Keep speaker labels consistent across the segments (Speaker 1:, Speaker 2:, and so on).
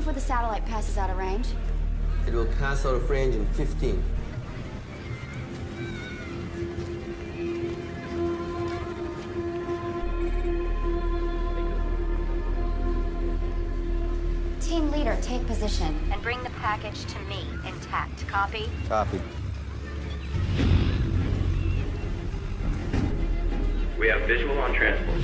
Speaker 1: before the satellite passes out of range?
Speaker 2: It will pass out of range in 15.
Speaker 1: Team leader, take position and bring the package to me intact. Copy?
Speaker 2: Copy.
Speaker 3: We have visual on transport.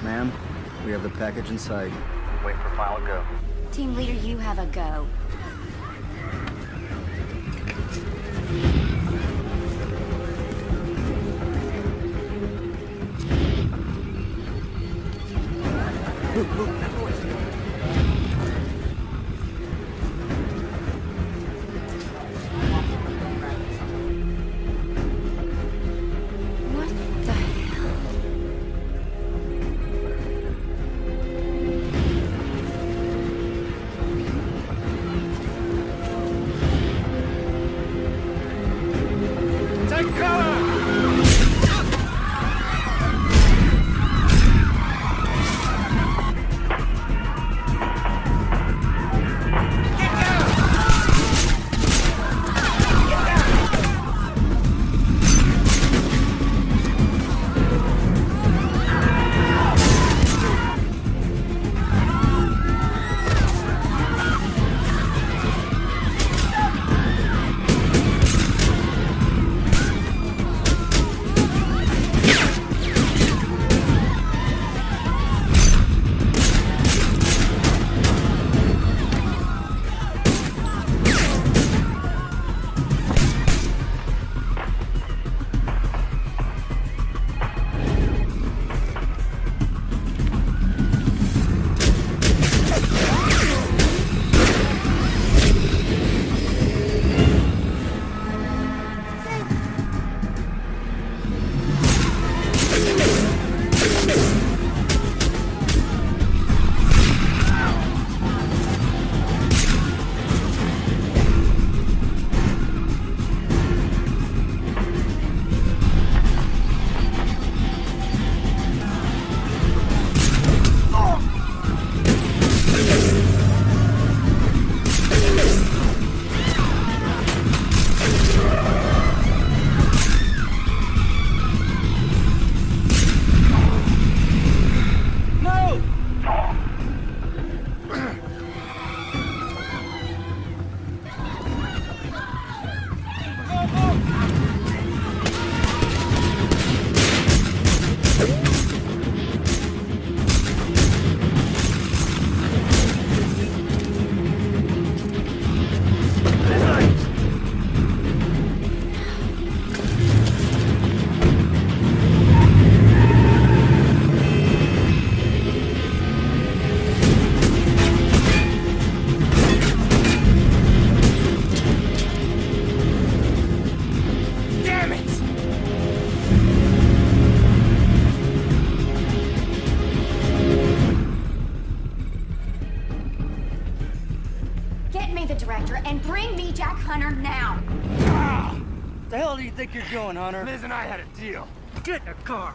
Speaker 4: Ma'am, we have the package in sight. Wait for final go.
Speaker 1: Team leader, you have a go. What the hell? And bring me Jack Hunter now.
Speaker 5: Ah! The hell do you think you're doing, Hunter?
Speaker 6: Liz and I had a deal.
Speaker 5: Get in the car.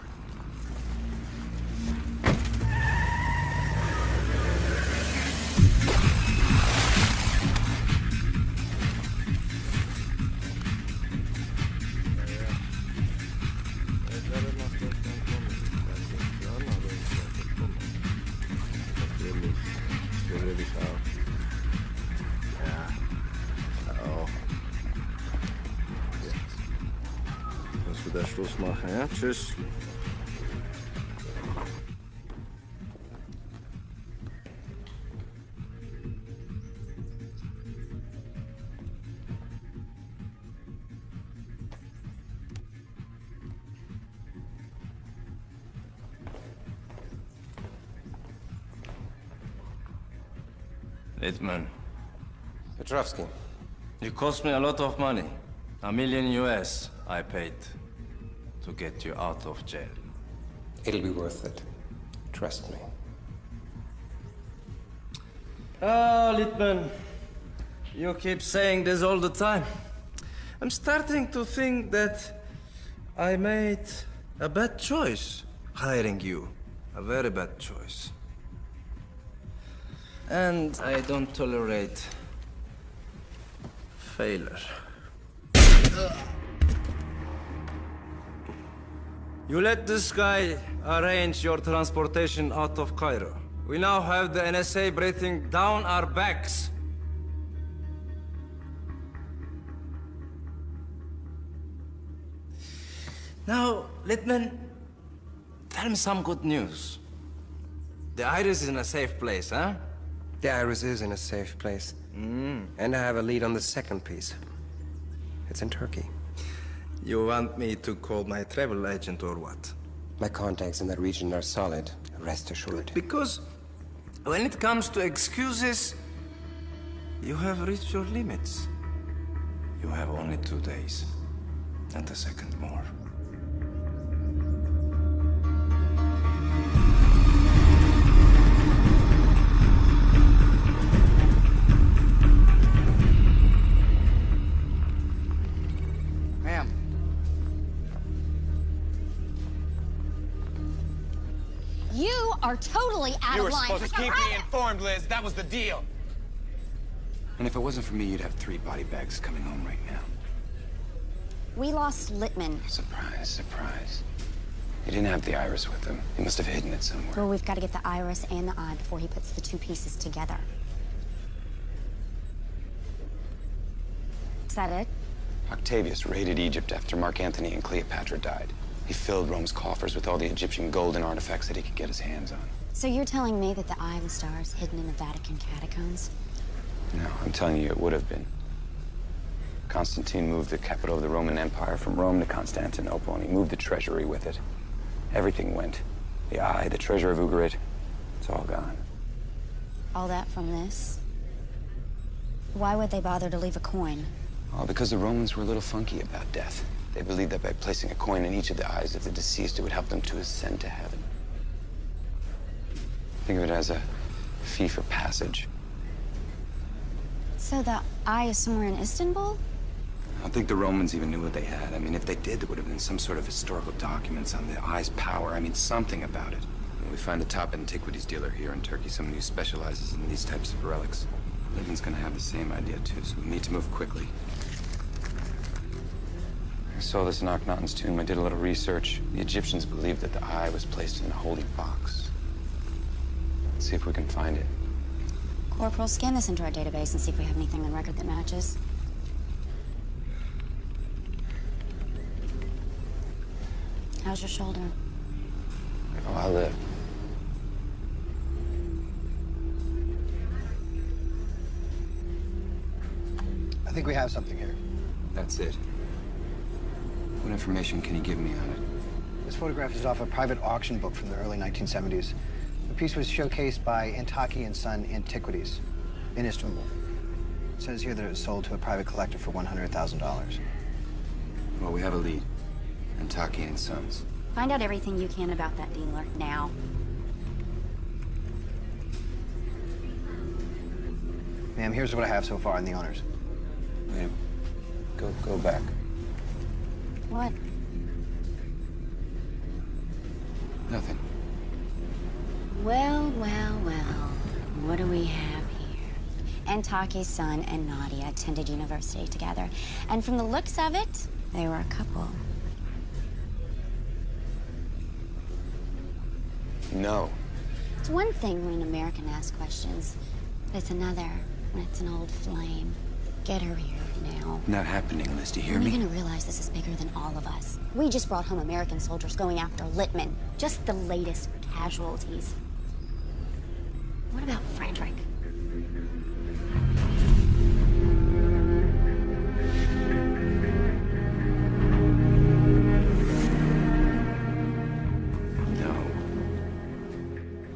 Speaker 6: Wieder Schluss machen, ja? Tschüss.
Speaker 3: Littman.
Speaker 2: Petrovsky.
Speaker 6: You cost me a lot of money. $1 million US I paid to get you out of jail.
Speaker 7: It'll be worth it. Trust me.
Speaker 6: Ah, Littman. You keep saying this all the time. I'm starting to think that I made a bad choice hiring you. A very bad choice. And I don't tolerate failure. You let this guy arrange your transportation out of Cairo. We now have the NSA breathing down our backs. Now, Littman, tell me some good news. The Iris is in a safe place, huh?
Speaker 7: The Iris is in a safe place. And I have a lead on the second piece. It's in Turkey.
Speaker 6: You want me to call my travel agent or what?
Speaker 7: My contacts in that region are solid, rest assured.
Speaker 6: Because when it comes to excuses, you have reached your limits. You have only 2 days, and a second more.
Speaker 4: Ma'am.
Speaker 1: You are totally out
Speaker 8: You
Speaker 1: of
Speaker 8: were
Speaker 1: line.
Speaker 8: supposed to keep me informed, Liz. That was the deal.
Speaker 9: And if it wasn't for me, you'd have 3 body bags coming home right now.
Speaker 1: We lost Littman.
Speaker 9: Surprise, surprise. He didn't have the iris with him. He must have hidden it somewhere.
Speaker 1: Well, we've got to get the iris and the eye before he puts the 2 pieces together. Is that it?
Speaker 9: Octavius raided Egypt after Mark Antony and Cleopatra died. He filled Rome's coffers with all the Egyptian gold and artifacts that he could get his hands on.
Speaker 1: So you're telling me that the Eye of the Star is hidden in the Vatican catacombs?
Speaker 9: No, I'm telling you, it would have been. Constantine moved the capital of the Roman Empire from Rome to Constantinople, and he moved the treasury with it. Everything went. The eye, the treasure of Ugarit, it's all gone.
Speaker 1: All that from this? Why would they bother to leave a coin?
Speaker 9: Oh, because the Romans were a little funky about death. They believed that by placing a coin in each of the eyes of the deceased, it would help them to ascend to heaven. Think of it as a fee for passage.
Speaker 1: So the eye is somewhere in Istanbul?
Speaker 9: I don't think the Romans even knew what they had. I mean, if they did, there would have been some sort of historical documents on the eye's power. I mean, something about it. When we find the top antiquities dealer here in Turkey, someone who specializes in these types of relics, Littman's gonna have the same idea, too, so we need to move quickly. I saw this in Akhenaten's tomb. I did a little research. The Egyptians believed that the eye was placed in a holy box. Let's see if we can find it.
Speaker 1: Corporal, scan this into our database and see if we have anything on record that matches. How's your shoulder?
Speaker 9: Oh, I'll live.
Speaker 4: I think we have something here.
Speaker 9: That's it. What information can you give me on it?
Speaker 4: This photograph is off a private auction book from the early 1970s. The piece was showcased by Actiion Son Antiquities in Istanbul. It says here that it was sold to a private collector for $100,000.
Speaker 9: Well, we have a lead. Actiion Sons.
Speaker 1: Find out everything you can about that dealer, now.
Speaker 4: Ma'am, here's what I have so far on the owners.
Speaker 9: Wait, go back.
Speaker 1: What?
Speaker 9: Nothing.
Speaker 1: Well. What do we have here? Antaki's son and Nadia attended university together. And from the looks of it, they were a couple.
Speaker 9: No.
Speaker 1: It's one thing when an American asks questions, but it's another when it's an old flame. Get her here now.
Speaker 9: Not happening, Liz. Do you hear
Speaker 1: When are
Speaker 9: me?
Speaker 1: you gonna realize this is bigger than all of us? We just brought home American soldiers going after Littman. Just the latest casualties. What about Frederick?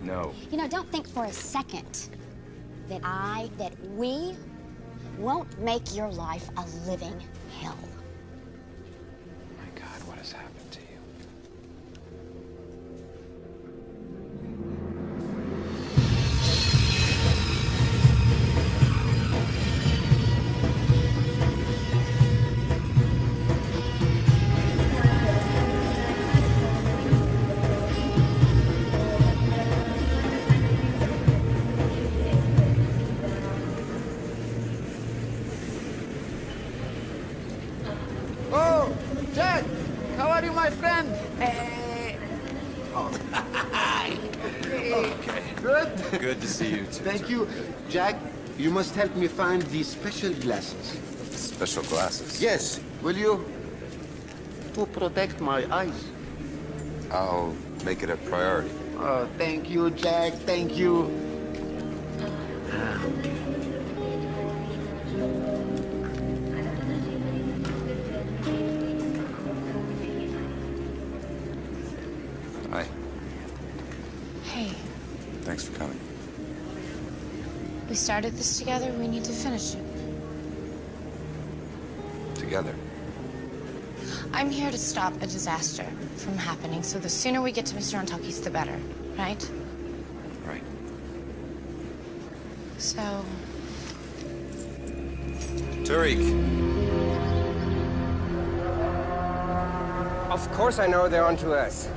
Speaker 9: No.
Speaker 1: You know, don't think for a second that we won't make your life a living hell.
Speaker 9: My God, what has happened to you?
Speaker 5: Oh, Jack! How are you, my friend?
Speaker 9: Okay.
Speaker 10: Good.
Speaker 9: Good to see you too.
Speaker 10: Thank you. Jack, you must help me find these special glasses.
Speaker 9: Special glasses.
Speaker 10: Yes. Will you? To protect my eyes.
Speaker 9: I'll make it a priority.
Speaker 10: Oh, thank you, Jack. Thank you.
Speaker 9: Hi.
Speaker 11: Hey,
Speaker 9: Thanks for coming.
Speaker 11: we started this together. We need to finish it.
Speaker 9: Together.
Speaker 11: I'm here to stop a disaster from happening, so the sooner we get to Mr. Antaki's, the better, right?
Speaker 9: Right.
Speaker 11: So,
Speaker 9: Tariq.
Speaker 7: Of course I know they're onto us.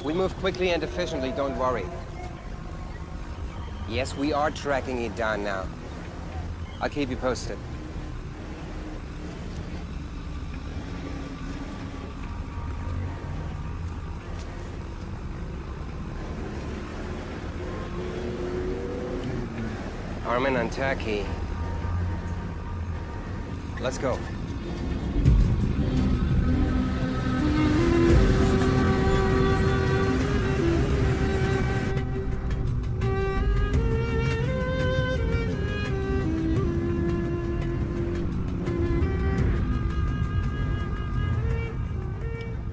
Speaker 7: We move quickly and efficiently, don't worry. Yes, we are tracking it down now. I'll keep you posted. Armin Antaki. Let's go.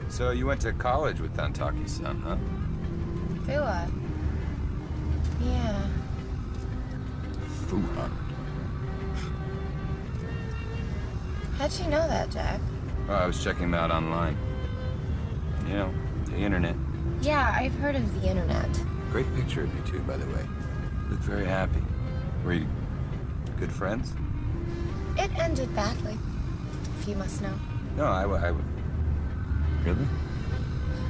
Speaker 9: So you went to college with Antaki's son, huh?
Speaker 11: Fua. Yeah.
Speaker 9: Fuhan.
Speaker 11: How'd you know that, Jack?
Speaker 9: Oh, I was checking him out online. You know, the internet.
Speaker 11: Yeah, I've heard of the internet.
Speaker 9: Great picture of you two, by the way. Look very happy. Were you good friends?
Speaker 11: It ended badly, if you must know.
Speaker 9: No, I would. Really?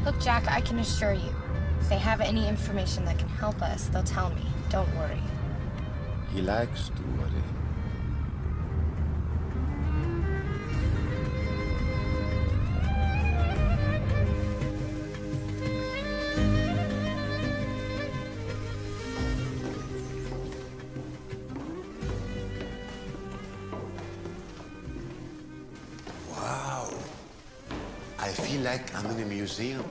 Speaker 11: Look, Jack, I can assure you, if they have any information that can help us, they'll tell me. Don't worry.
Speaker 10: He likes to worry. Wow. I feel like I'm in a museum.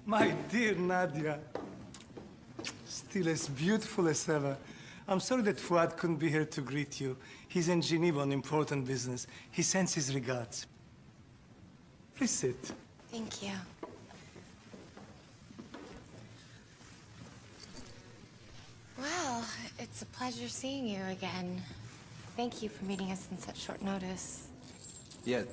Speaker 12: My dear Nadia, still as beautiful as ever. I'm sorry that Fuad couldn't be here to greet you. He's in Geneva on important business. He sends his regards. Please sit.
Speaker 11: Thank you. Well, it's a pleasure seeing you again. Thank you for meeting us in such short notice.
Speaker 9: Yeah.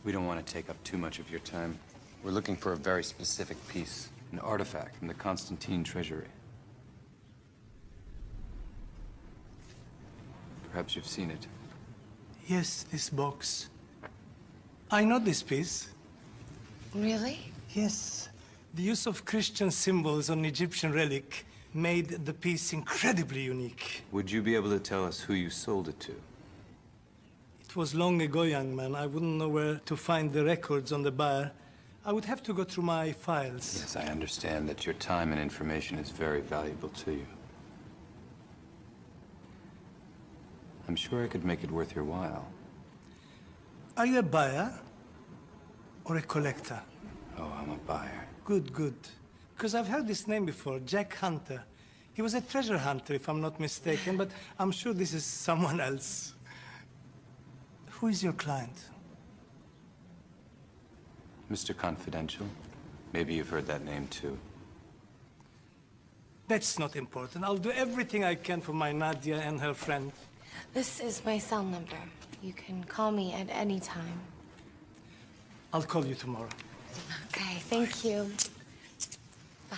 Speaker 9: We don't want to take up too much of your time. We're looking for a very specific piece, an artifact from the Constantine treasury. Perhaps you've seen it.
Speaker 12: Yes, this box. I know this piece.
Speaker 11: Really?
Speaker 12: Yes. The use of Christian symbols on Egyptian relic made the piece incredibly unique.
Speaker 9: Would you be able to tell us who you sold it to?
Speaker 12: It was long ago, young man. I wouldn't know where to find the records on the buyer. I would have to go through my files.
Speaker 9: Yes, I understand that your time and information is very valuable to you. I'm sure I could make it worth your while.
Speaker 12: Are you a buyer or a collector?
Speaker 9: Oh, I'm a buyer.
Speaker 12: Good, good. Because I've heard this name before, Jack Hunter. He was a treasure hunter, if I'm not mistaken, but I'm sure this is someone else. Who is your client?
Speaker 9: Mr. Confidential. Maybe you've heard that name too.
Speaker 12: That's not important. I'll do everything I can for my Nadia and her friend.
Speaker 11: This is my cell number. You can call me at any time.
Speaker 12: I'll call you tomorrow.
Speaker 11: Okay, thank you. Bye.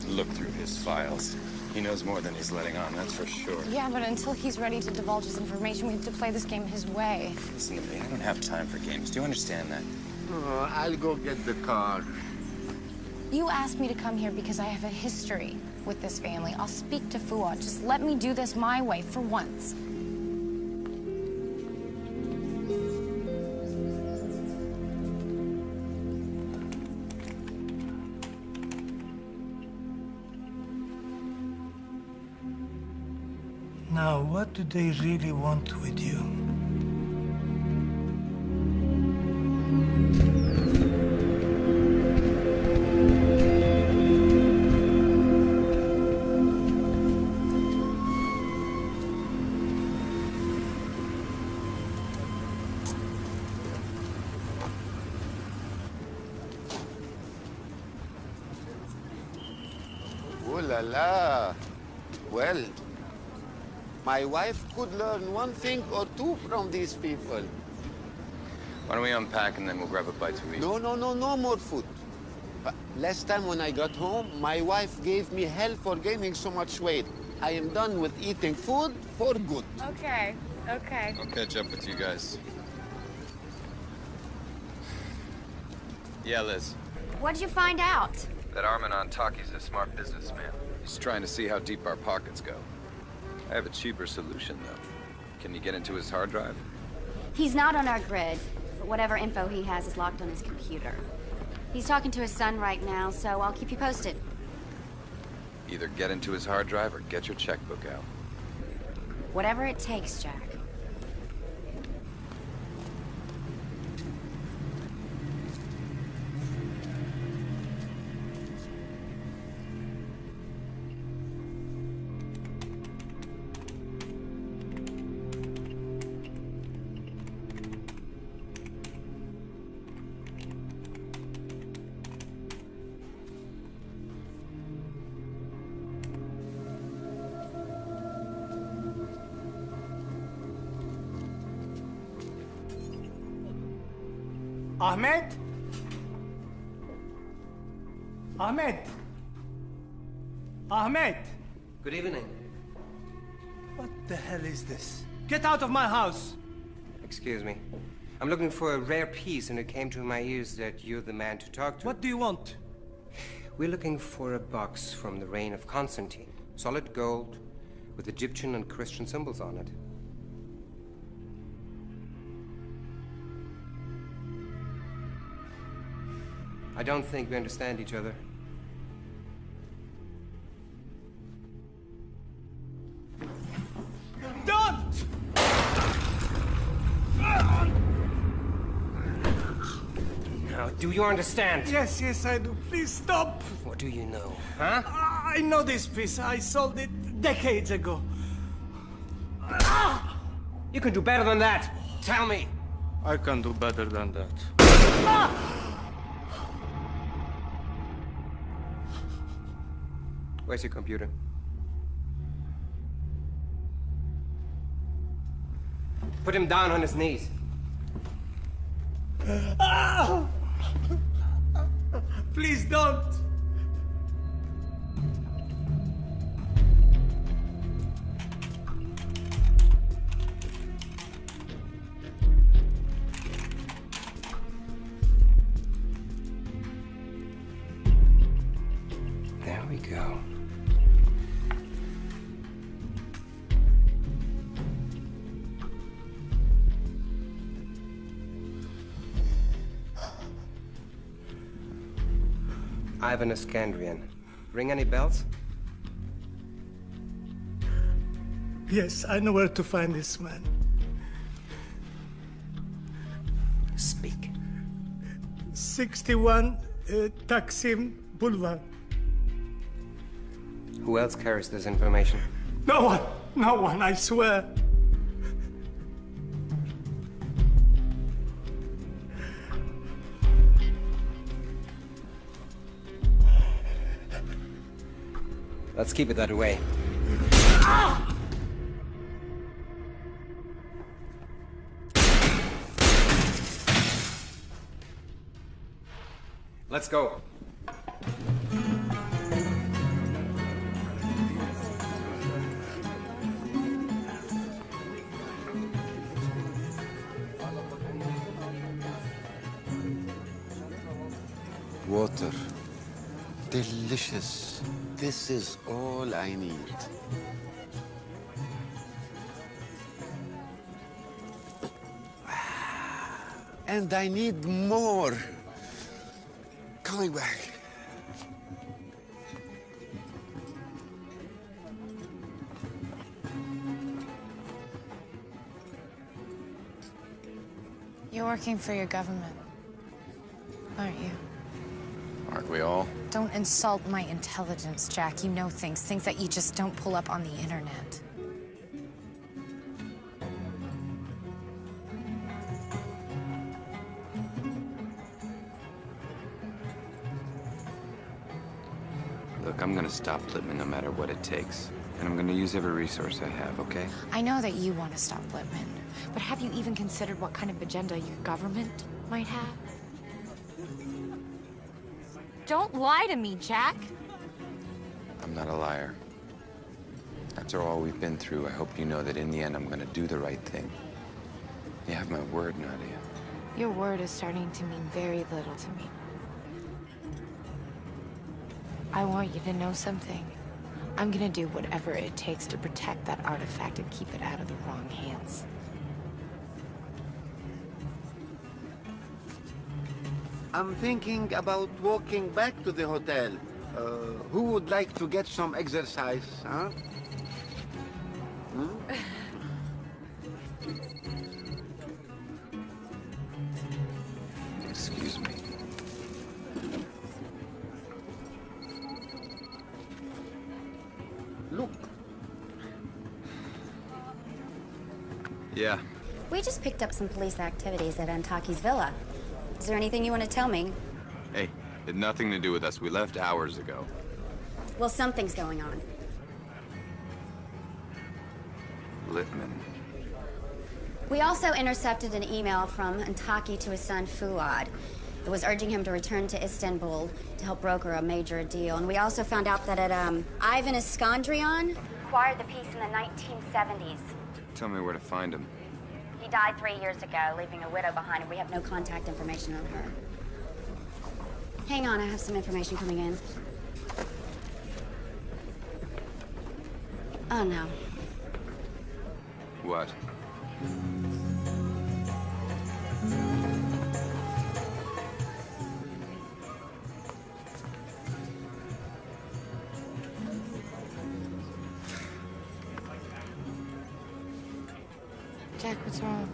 Speaker 9: Look through his files. He knows more than he's letting on, that's for sure.
Speaker 11: Yeah, but until he's ready to divulge his information, we have to play this game his way.
Speaker 9: Listen to me, I don't have time for games. Do you understand that?
Speaker 10: Oh, I'll go get the car.
Speaker 11: You asked me to come here because I have a history with this family. I'll speak to Fuad. Just let me do this my way for once.
Speaker 12: Now, what do they really want with you?
Speaker 10: Oh la la. Well, my wife could learn one thing or two from these people.
Speaker 9: Why don't we unpack and then we'll grab a bite to eat?
Speaker 10: No more food. Last time when I got home, my wife gave me hell for gaining so much weight. I am done with eating food for good.
Speaker 11: Okay, okay.
Speaker 9: I'll catch up with you guys. Yeah, Liz.
Speaker 1: What'd you find out?
Speaker 9: That Armin Taki's a smart businessman. He's trying to see how deep our pockets go. I have a cheaper solution, though. Can you get into his hard drive?
Speaker 1: He's not on our grid, but whatever info he has is locked on his computer. He's talking to his son right now, so I'll keep you posted.
Speaker 9: Either get into his hard drive or get your checkbook out.
Speaker 1: Whatever it takes, Jack.
Speaker 12: Ahmed? Ahmed? Ahmed?
Speaker 7: Good evening.
Speaker 12: What the hell is this? Get out of my house!
Speaker 7: Excuse me. I'm looking for a rare piece, and it came to my ears that you're the man to talk to.
Speaker 12: What do you want?
Speaker 7: We're looking for a box from the reign of Constantine. Solid gold, with Egyptian and Christian symbols on it. I don't think we understand each other.
Speaker 12: Don't!
Speaker 7: Now, do you understand?
Speaker 12: Yes, I do. Please stop!
Speaker 7: What do you know, huh?
Speaker 12: I know this piece. I sold it decades ago.
Speaker 7: You can do better than that. Tell me.
Speaker 6: I can do better than that.
Speaker 7: Where's your computer? Put him down on his knees.
Speaker 12: Please don't!
Speaker 7: There we go. Ivan Iskandrian. Ring any bells?
Speaker 12: Yes, I know where to find this man.
Speaker 7: Speak.
Speaker 12: 61 Taksim Boulevard.
Speaker 7: Who else carries this information?
Speaker 12: No one. No one, I swear.
Speaker 7: Let's keep it that way. Let's go.
Speaker 10: Water. Delicious. This is all I need. And I need more. Coming back.
Speaker 11: You're working for your government, aren't you?
Speaker 9: Aren't we all?
Speaker 11: Don't insult my intelligence, Jack. You know things that you just don't pull up on the internet.
Speaker 9: Look, I'm gonna stop Lippman no matter what it takes. And I'm gonna use every resource I have, okay?
Speaker 11: I know that you want to stop Lippman, but have you even considered what kind of agenda your government might have? Don't lie to me, Jack.
Speaker 9: I'm not a liar. After all we've been through, I hope you know that in the end I'm gonna do the right thing. You have my word, Nadia.
Speaker 11: Your word is starting to mean very little to me. I want you to know something. I'm gonna do whatever it takes to protect that artifact and keep it out of the wrong hands.
Speaker 10: I'm thinking about walking back to the hotel. Who would like to get some exercise, huh? Hmm?
Speaker 9: Excuse me.
Speaker 10: Look.
Speaker 9: Yeah.
Speaker 1: We just picked up some police activities at Antaki's villa. Is there anything you want to tell me?
Speaker 9: Hey, it had nothing to do with us. We left hours ago.
Speaker 1: Well, something's going on.
Speaker 9: Lippman.
Speaker 1: We also intercepted an email from Antaki to his son Fuad. It was urging him to return to Istanbul to help broker a major deal. And we also found out that Ivan Iskandrian acquired the piece in the 1970s.
Speaker 9: Tell me where to find him.
Speaker 1: He died 3 years ago, leaving a widow behind, and we have no contact information on her. Hang on, I have some information coming in. Oh, no.
Speaker 9: What?
Speaker 11: Jack, what's wrong?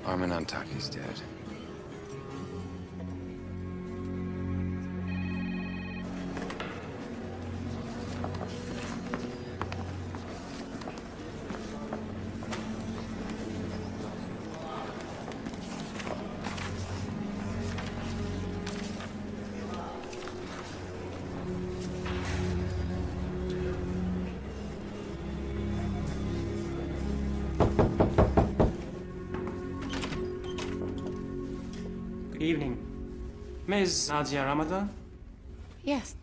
Speaker 9: Armin Antaki's dead.
Speaker 13: Good evening. Ms. Nadia Ramadan?
Speaker 11: Yes.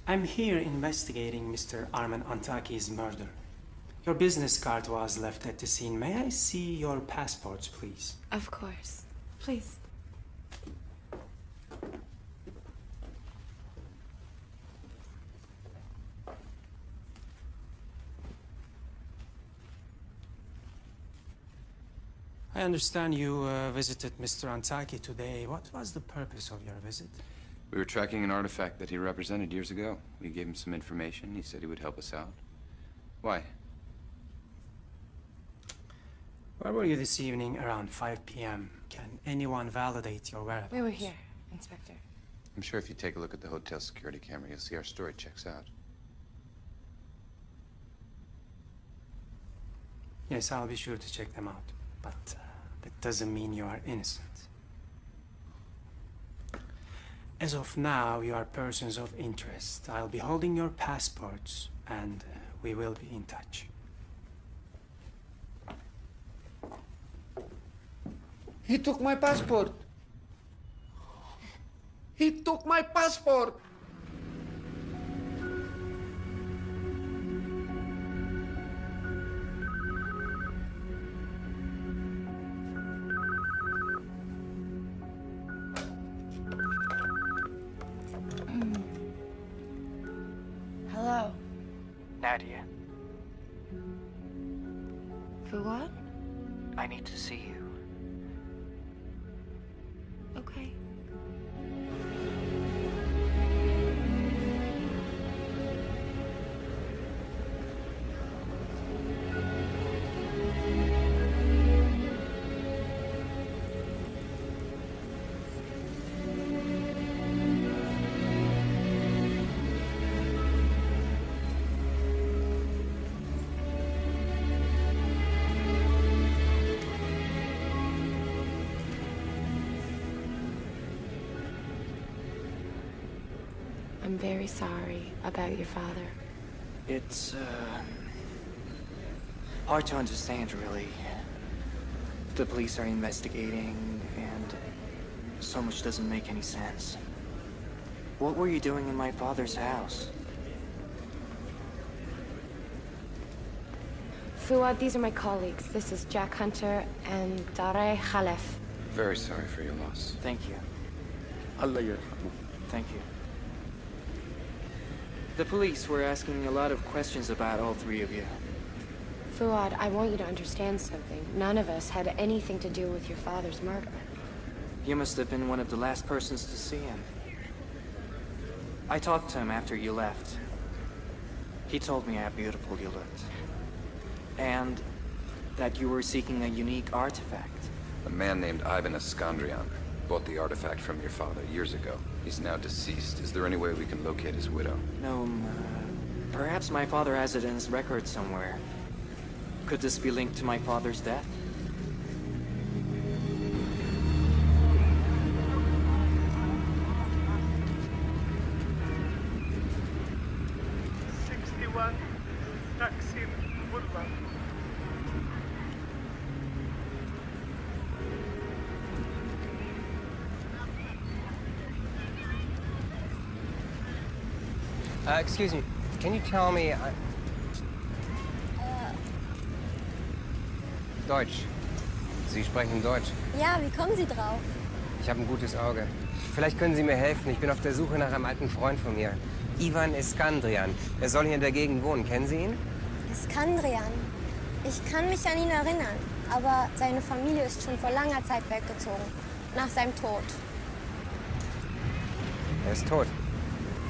Speaker 13: I'm here investigating Mr. Armin Antaki's murder. Your business card was left at the scene. May I see your passports, please?
Speaker 11: Of course. Please.
Speaker 13: I understand you visited Mr. Antaki today. What was the purpose of your visit?
Speaker 9: We were tracking an artifact that he represented years ago. We gave him some information. He said he would help us out. Why?
Speaker 13: Where were you this evening around 5 p.m.? Can anyone validate your whereabouts?
Speaker 11: We were here, Inspector.
Speaker 9: I'm sure if you take a look at the hotel security camera, you'll see our story checks out.
Speaker 13: Yes, I'll be sure to check them out. But that doesn't mean you are innocent. As of now, you are persons of interest. I'll be holding your passports, and we will be in touch.
Speaker 5: He took my passport. He took my passport.
Speaker 11: Hello.
Speaker 14: Nadia,
Speaker 11: Fuad?
Speaker 14: I need to see you.
Speaker 11: Okay. I'm very sorry about your father.
Speaker 14: It's, hard to understand, really. The police are investigating, and so much doesn't make any sense. What were you doing in my father's house?
Speaker 11: Fuad, these are my colleagues. This is Jack Hunter and Dareh Khalef.
Speaker 9: Very sorry for your loss.
Speaker 14: Thank you.
Speaker 10: Allah yarhamu.
Speaker 14: Thank you. The police were asking me a lot of questions about all three of you.
Speaker 11: Fuad, I want you to understand something. None of us had anything to do with your father's murder.
Speaker 14: You must have been one of the last persons to see him. I talked to him after you left. He told me how beautiful you looked. And that you were seeking a unique artifact.
Speaker 9: A man named Ivan Iskandrian bought the artifact from your father years ago. He's now deceased. Is there any way we can locate his widow?
Speaker 14: No, perhaps my father has it in his record somewhere. Could this be linked to my father's death?
Speaker 7: Excuse me, can you tell me... Deutsch. Sie sprechen Deutsch.
Speaker 15: Ja, wie kommen Sie drauf?
Speaker 7: Ich habe ein gutes Auge. Vielleicht können Sie mir helfen. Ich bin auf der Suche nach einem alten Freund von mir. Ivan Iskandrian. Er soll hier in der Gegend wohnen. Kennen Sie ihn?
Speaker 15: Iskandrian. Ich kann mich an ihn erinnern, aber seine Familie ist schon vor langer Zeit weggezogen. Nach seinem Tod.
Speaker 7: Er ist tot.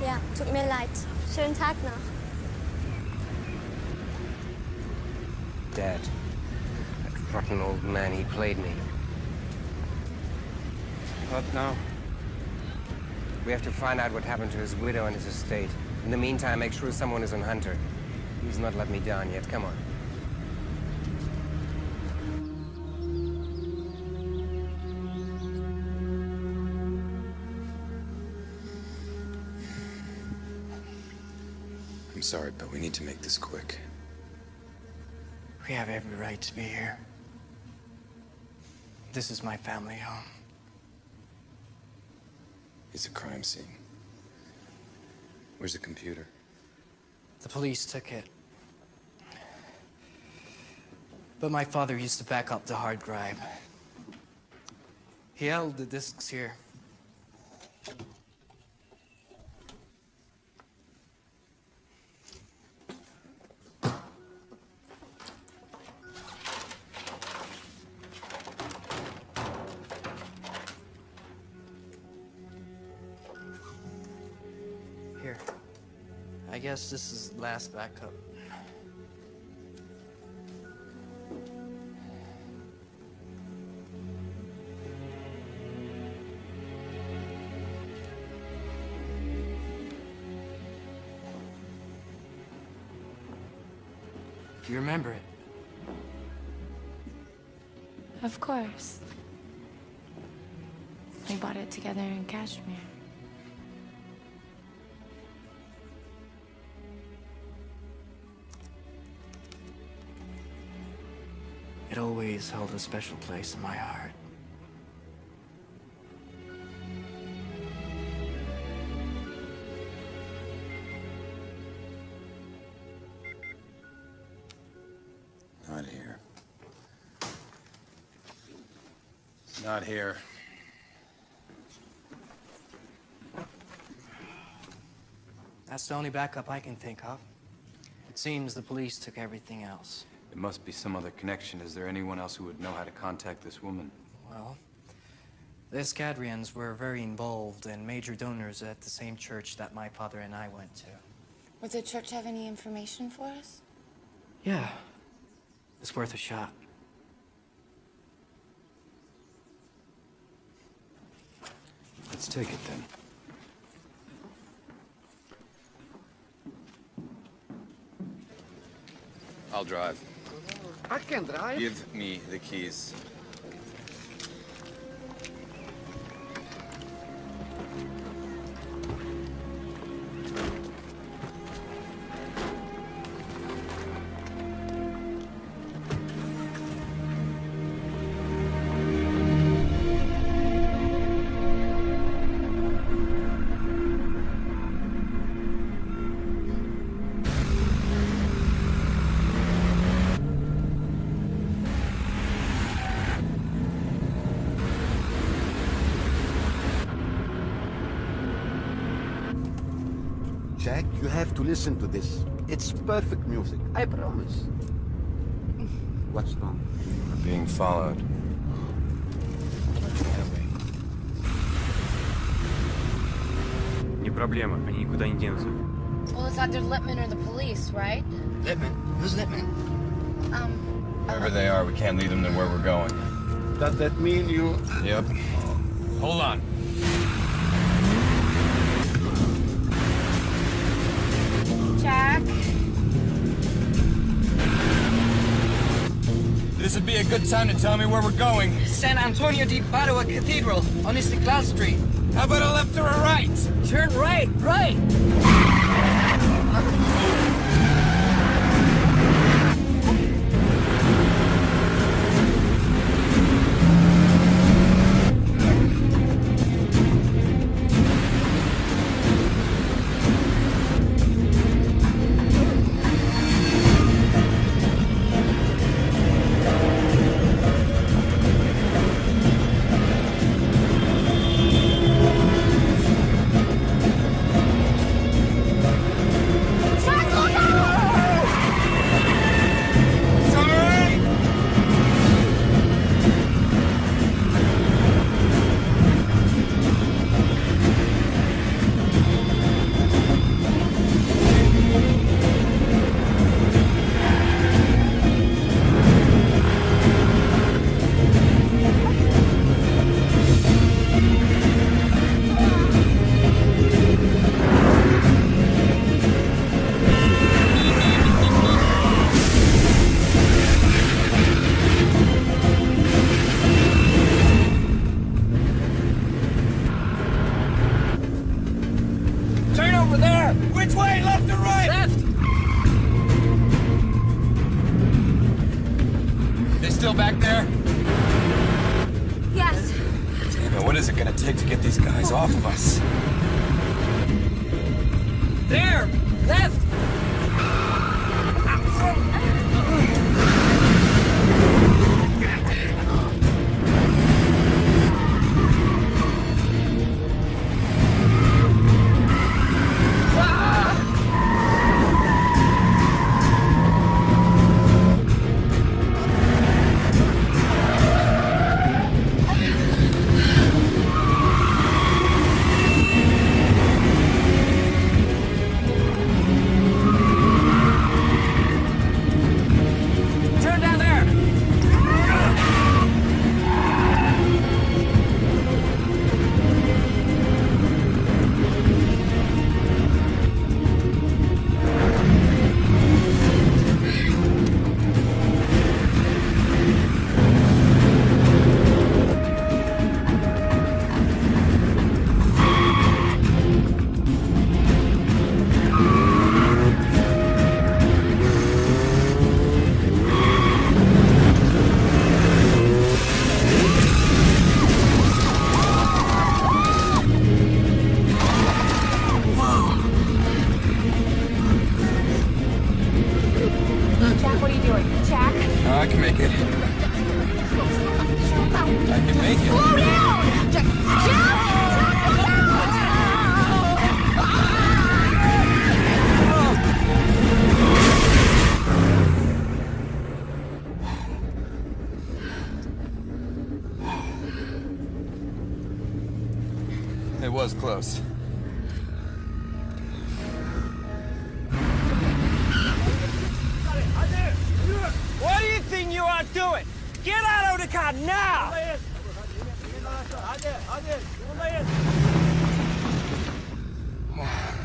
Speaker 15: Ja, tut mir leid. Schönen Tag noch.
Speaker 7: Dad. That rotten old man, he played me. But no. We have to find out what happened to his widow and his estate. In the meantime, make sure someone is on Hunter. He's not let me down yet. Come on.
Speaker 9: I'm sorry, but we need to make this quick.
Speaker 14: We have every right to be here. This is my family home.
Speaker 9: It's a crime scene. Where's the computer?
Speaker 14: The police took it. But my father used to back up the hard drive. He held the discs here. Here. I guess this is last backup. you remember it?
Speaker 11: Of course. We bought it together in Kashmir.
Speaker 14: It always held a special place in my heart.
Speaker 9: Not here. Not here.
Speaker 14: That's the only backup I can think of. It seems the police took everything else.
Speaker 9: There must be some other connection. Is there anyone else who would know how to contact this woman?
Speaker 14: Well, the Actiions were very involved and major donors at the same church that my father and I went to.
Speaker 11: Would the church have any information for us?
Speaker 14: Yeah. It's worth a shot.
Speaker 9: Let's take it then. I'll drive.
Speaker 10: I can drive.
Speaker 9: Give me the keys.
Speaker 10: Jack, you have to listen to this. It's perfect music, I promise. What's wrong?
Speaker 9: We're being followed.
Speaker 3: Не проблема, они никуда не денутся.
Speaker 11: Well, it's either Lippman or the police, right?
Speaker 14: Lippman? Who's Lippman?
Speaker 9: Wherever they are, we can't lead them to where we're going.
Speaker 10: Does that mean you...
Speaker 9: Yep. Hold on.
Speaker 11: Jack?
Speaker 6: This would be a good time to tell me where we're going.
Speaker 14: San Antonio de Padua Cathedral on Istiklal Street.
Speaker 6: How about a left or a right?
Speaker 14: Turn right, right!
Speaker 6: Still back there?
Speaker 15: Yes.
Speaker 9: Damn it, what is it gonna take to get these guys off of us?
Speaker 14: There! Left!
Speaker 9: It was close.
Speaker 6: What do you think you are doing? Get out of the car now!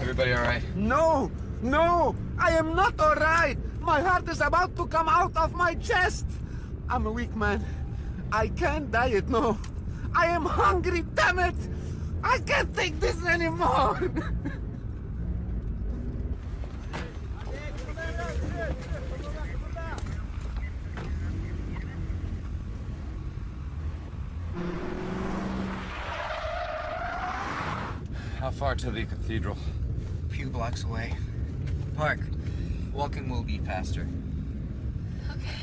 Speaker 9: Everybody all right?
Speaker 5: No! No! I am not all right! My heart is about to come out of my chest! I'm a weak man. I can't diet, no. I am hungry, damn it! I can't take this anymore!
Speaker 9: How far to the cathedral?
Speaker 14: A few blocks away. Park. Walking will be faster.
Speaker 11: Okay.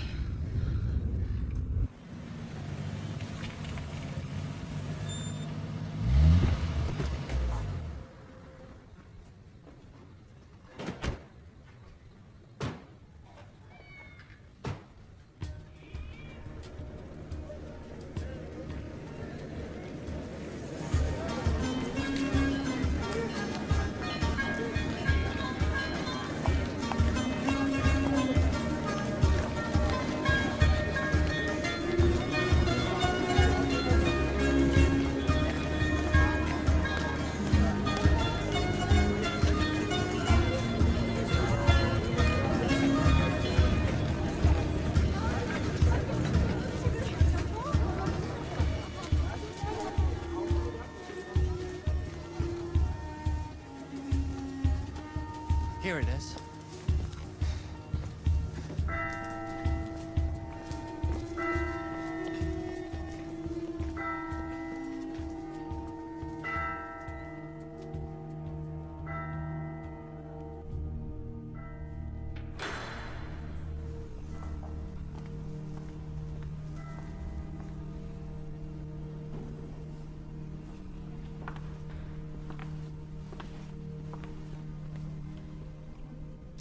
Speaker 14: Here it is.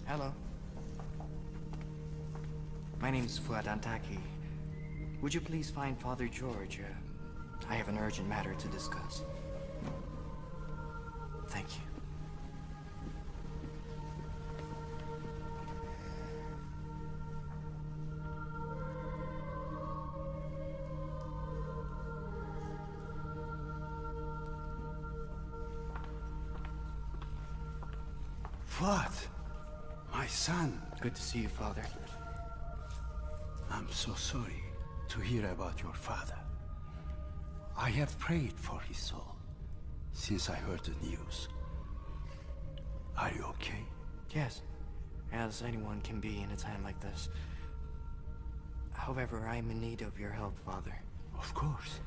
Speaker 14: Hello. My name's Fuad Antaki. Would you please find Father George? I have an urgent matter to discuss. Thank you.
Speaker 16: Fuad, my son.
Speaker 14: Good to see you, Father.
Speaker 16: I'm so sorry to hear about your father. I have prayed for his soul since I heard the news. Are you okay?
Speaker 14: Yes, as anyone can be in a time like this. However, I am in need of your help, Father.
Speaker 16: Of course.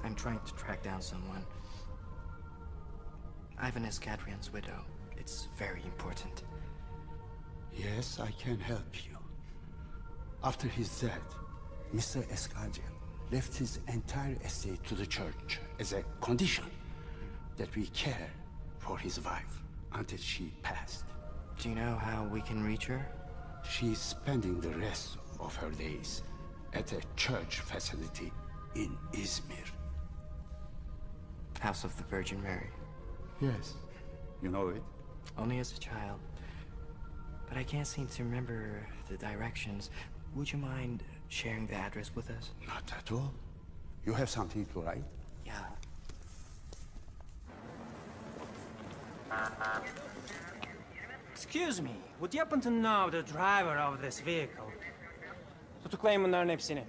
Speaker 14: I'm trying to track down someone. Ivan Escadrion's widow. It's very important.
Speaker 16: Yes, I can help you. After his death, Mr. Escadrion left his entire estate to the church as a condition that we care for his wife until she passed.
Speaker 14: Do you know how we can reach her?
Speaker 16: She's spending the rest of her days at a church facility in Izmir.
Speaker 14: House of the Virgin Mary.
Speaker 16: Yes, you know it.
Speaker 14: Only as a child. But I can't seem to remember the directions. Would you mind sharing the address with us?
Speaker 16: Not at all. You have something to write?
Speaker 14: Yeah.
Speaker 13: Excuse me, would you happen to know the driver of this vehicle? Tutuklayın bunların hepsini.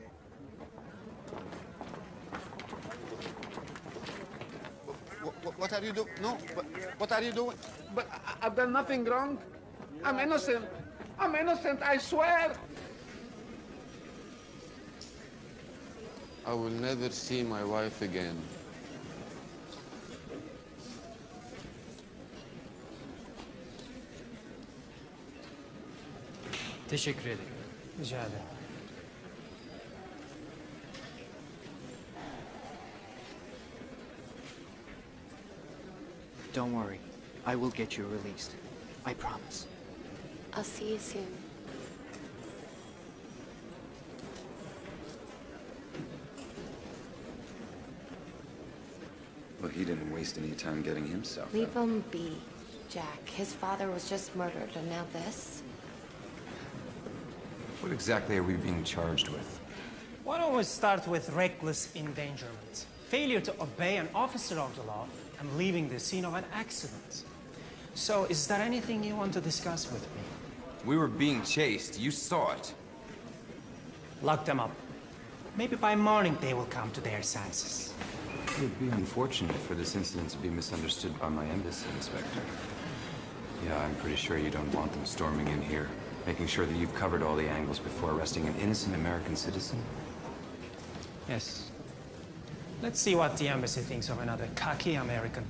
Speaker 5: What are you doing? No, what are you doing? But I've done nothing wrong. I'm innocent. I'm innocent, I swear.
Speaker 10: I will never see my wife again.
Speaker 14: Teşekkür ederim.
Speaker 13: Rica ederim.
Speaker 14: Don't worry. I will get you released. I promise.
Speaker 15: I'll see you soon.
Speaker 9: Well, he didn't waste any time getting himself
Speaker 11: Leave
Speaker 9: out.
Speaker 11: him be, Jack. His father was just murdered, and now this?
Speaker 9: What exactly are we being charged with?
Speaker 13: Why don't we start with reckless endangerment? Failure to obey an officer of the law and leaving the scene of an accident. So, is there anything you want to discuss with me?
Speaker 9: We were being chased. You saw it.
Speaker 13: Lock them up. Maybe by morning they will come to their senses.
Speaker 9: It would be unfortunate for this incident to be misunderstood by my embassy, Inspector. Yeah, I'm pretty sure you don't want them storming in here, making sure that you've covered all the angles before arresting an innocent American citizen.
Speaker 13: Yes. Let's see what the embassy thinks of another cocky American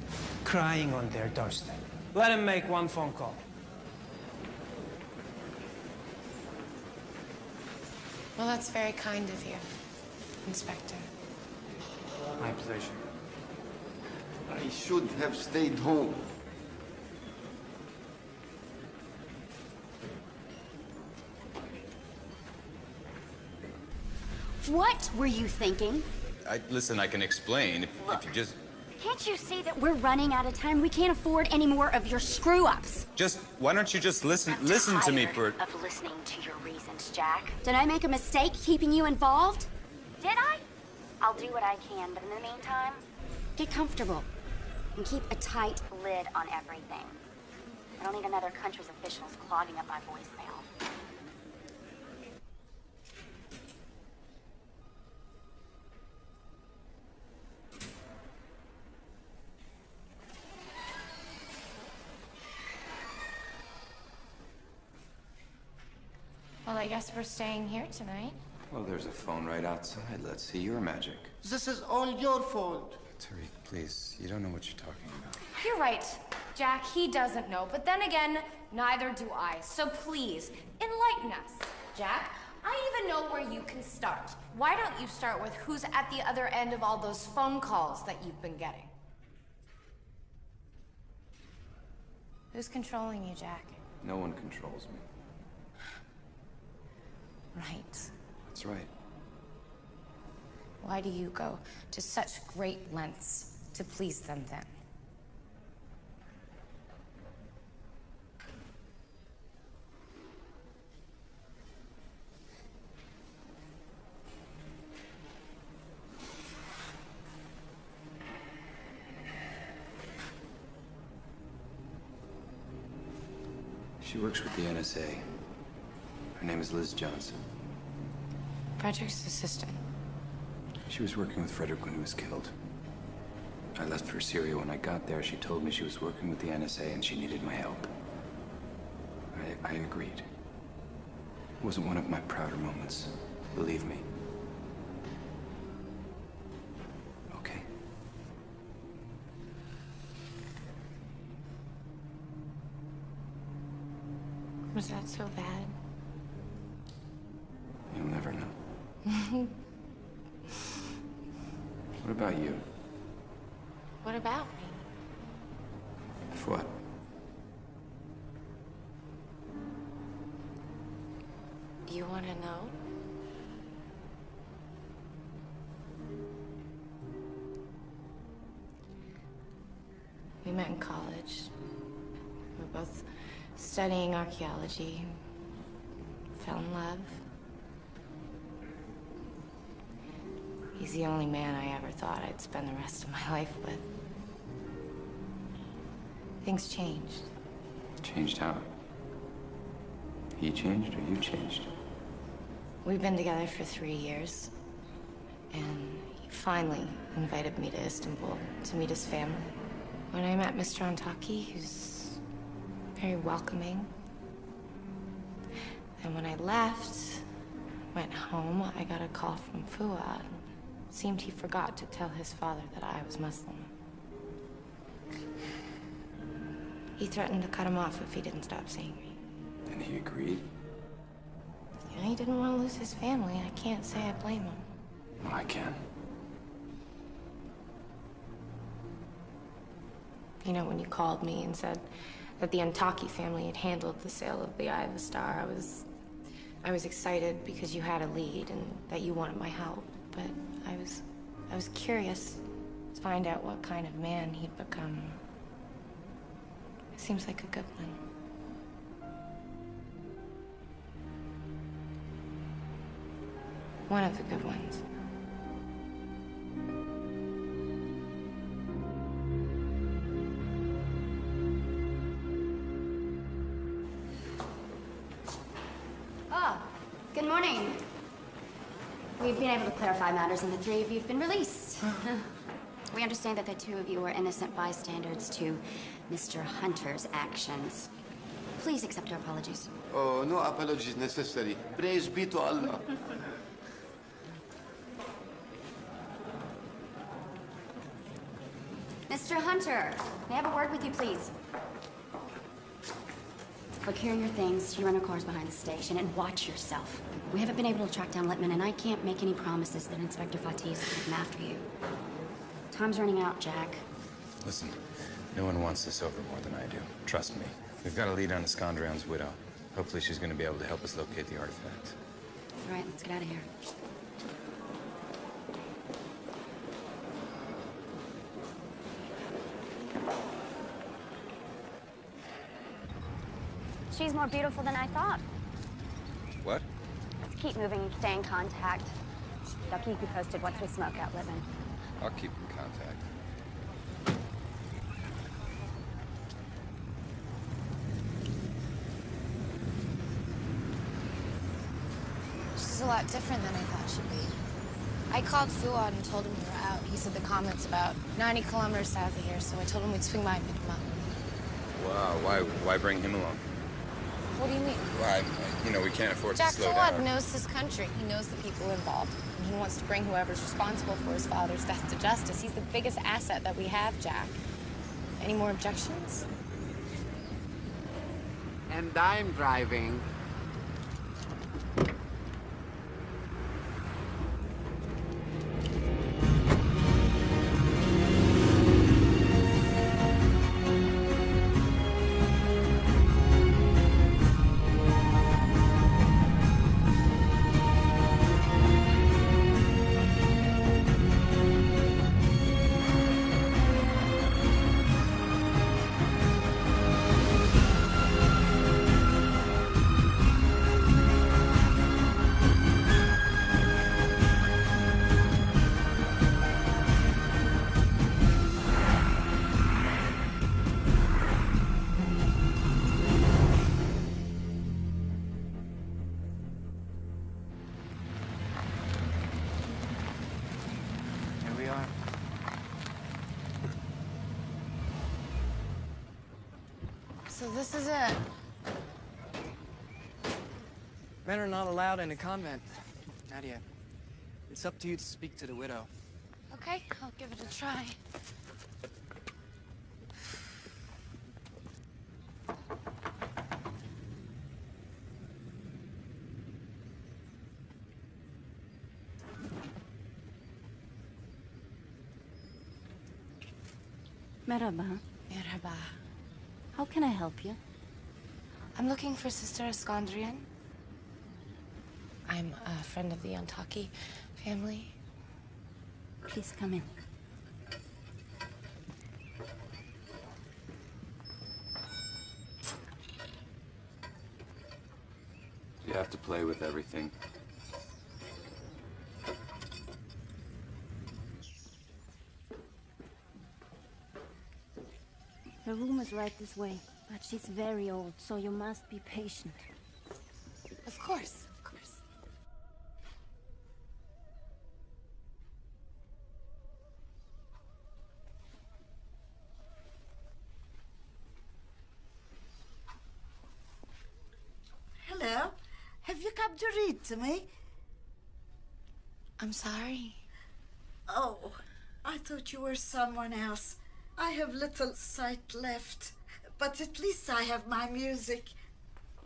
Speaker 13: crying on their doorstep. Let him make one phone call.
Speaker 11: Well, that's very kind of you, Inspector.
Speaker 13: My pleasure.
Speaker 10: I should have stayed home.
Speaker 1: What were you thinking?
Speaker 9: Listen, I can explain if you just...
Speaker 1: Can't you see that we're running out of time? We can't afford any more of your screw-ups.
Speaker 9: Why don't you just listen to me for...
Speaker 1: Of listening to your reasons, Jack. Did I make a mistake keeping you involved? Did I? I'll do what I can, but in the meantime, get comfortable and keep a tight lid on everything. I don't need another country's officials clogging up my voicemail.
Speaker 11: Well, I guess we're staying here tonight.
Speaker 9: Well, there's a phone right outside. Let's see your magic.
Speaker 10: This is all your fault.
Speaker 9: Tariq, please. You don't know what you're talking about.
Speaker 11: You're right, Jack. He doesn't know. But then again, neither do I. So please, enlighten us. Jack, I even know where you can start. Why don't you start with who's at the other end of all those phone calls that you've been getting? Who's controlling you, Jack?
Speaker 9: No one controls me.
Speaker 11: Right.
Speaker 9: That's right.
Speaker 11: Why do you go to such great lengths to please them then?
Speaker 9: She works with the NSA. Her name is Liz Johnson.
Speaker 11: Frederick's assistant.
Speaker 9: She was working with Frederick when he was killed. I left for Syria. When I got there, she told me she was working with the NSA and she needed my help. I agreed. It wasn't one of my prouder moments. Believe me. Okay?
Speaker 11: Was that so bad?
Speaker 9: You'll never know. What about you?
Speaker 11: What about me?
Speaker 9: What?
Speaker 11: You want to know? We met in college. We're both studying archaeology. Fell in love. He's the only man I ever thought I'd spend the rest of my life with. Things changed.
Speaker 9: Changed how? He changed or you changed?
Speaker 11: We've been together for 3 years. And he finally invited me to Istanbul to meet his family. When I met Mr. Antaki, he was very welcoming. And when I left, went home, I got a call from Fuad. It seemed he forgot to tell his father that I was Muslim. He threatened to cut him off if he didn't stop seeing me.
Speaker 9: And he agreed?
Speaker 11: Yeah, he didn't want to lose his family. I can't say I blame him.
Speaker 9: Well, I can.
Speaker 11: You know, when you called me and said that the Antaki family had handled the sale of the Eye of the Star, I was excited because you had a lead and that you wanted my help. But I was curious to find out what kind of man he'd become. Seems like a good one. One of the good ones.
Speaker 1: Oh, good morning. We've been able to clarify matters, and the three of you have been released. We understand that the two of you were innocent bystanders to Mr. Hunter's actions. Please accept our apologies.
Speaker 10: Oh, no apologies necessary. Praise be to Allah.
Speaker 1: Mr. Hunter, may I have a word with you, please? Procure your things, your rental cars behind the station, and watch yourself. We haven't been able to track down Littman, and I can't make any promises that Inspector Fatih is going to come after you. Time's running out, Jack.
Speaker 9: Listen, no one wants this over more than I do. Trust me. We've got a lead on Iskandrion's widow. Hopefully she's going to be able to help us locate the artifact.
Speaker 1: All right, let's get out of here. She's more beautiful than I thought.
Speaker 9: What?
Speaker 1: Let's keep moving and stay in contact. I'll keep you posted once we smoke out Littman.
Speaker 9: I'll keep in contact.
Speaker 11: She's a lot different than I thought she'd be. I called Fuad and told him we were out. He said the comment's about 90 kilometers south of here, so I told him we'd swing by and pick him up.
Speaker 9: Wow, why bring him along?
Speaker 11: What do you mean?
Speaker 9: Well, you know, we can't afford
Speaker 11: Jack
Speaker 9: to slow
Speaker 11: Fuad
Speaker 9: down.
Speaker 11: knows this country. He knows the people involved. And he wants to bring whoever's responsible for his father's death to justice. He's the biggest asset that we have, Jack. Any more objections?
Speaker 10: And I'm driving.
Speaker 11: So this is it.
Speaker 17: Men are not allowed in a convent. Nadia, it's up to you to speak to the widow.
Speaker 11: Okay, I'll give it a try.
Speaker 1: Merhaba.
Speaker 11: Merhaba.
Speaker 1: How can I help you?
Speaker 11: I'm looking for Sister Iskandrion. I'm a friend of the Antaki family.
Speaker 1: Please come in.
Speaker 9: You have to play with everything.
Speaker 1: Her room is right this way, but she's very old, so you must be patient.
Speaker 11: Of course, of course.
Speaker 18: Hello. Have you come to read to me?
Speaker 11: I'm sorry.
Speaker 18: Oh, I thought you were someone else. I have little sight left, but at least I have my music.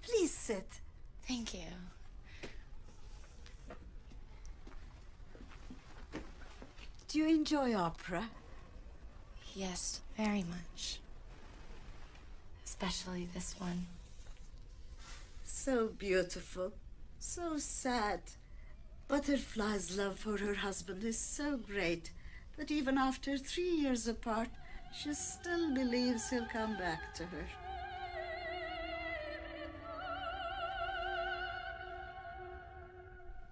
Speaker 18: Please sit.
Speaker 11: Thank you.
Speaker 18: Do you enjoy opera?
Speaker 11: Yes, very much. Especially this one.
Speaker 18: So beautiful, so sad. Butterfly's love for her husband is so great But even after 3 years apart, she still believes he'll come back to her.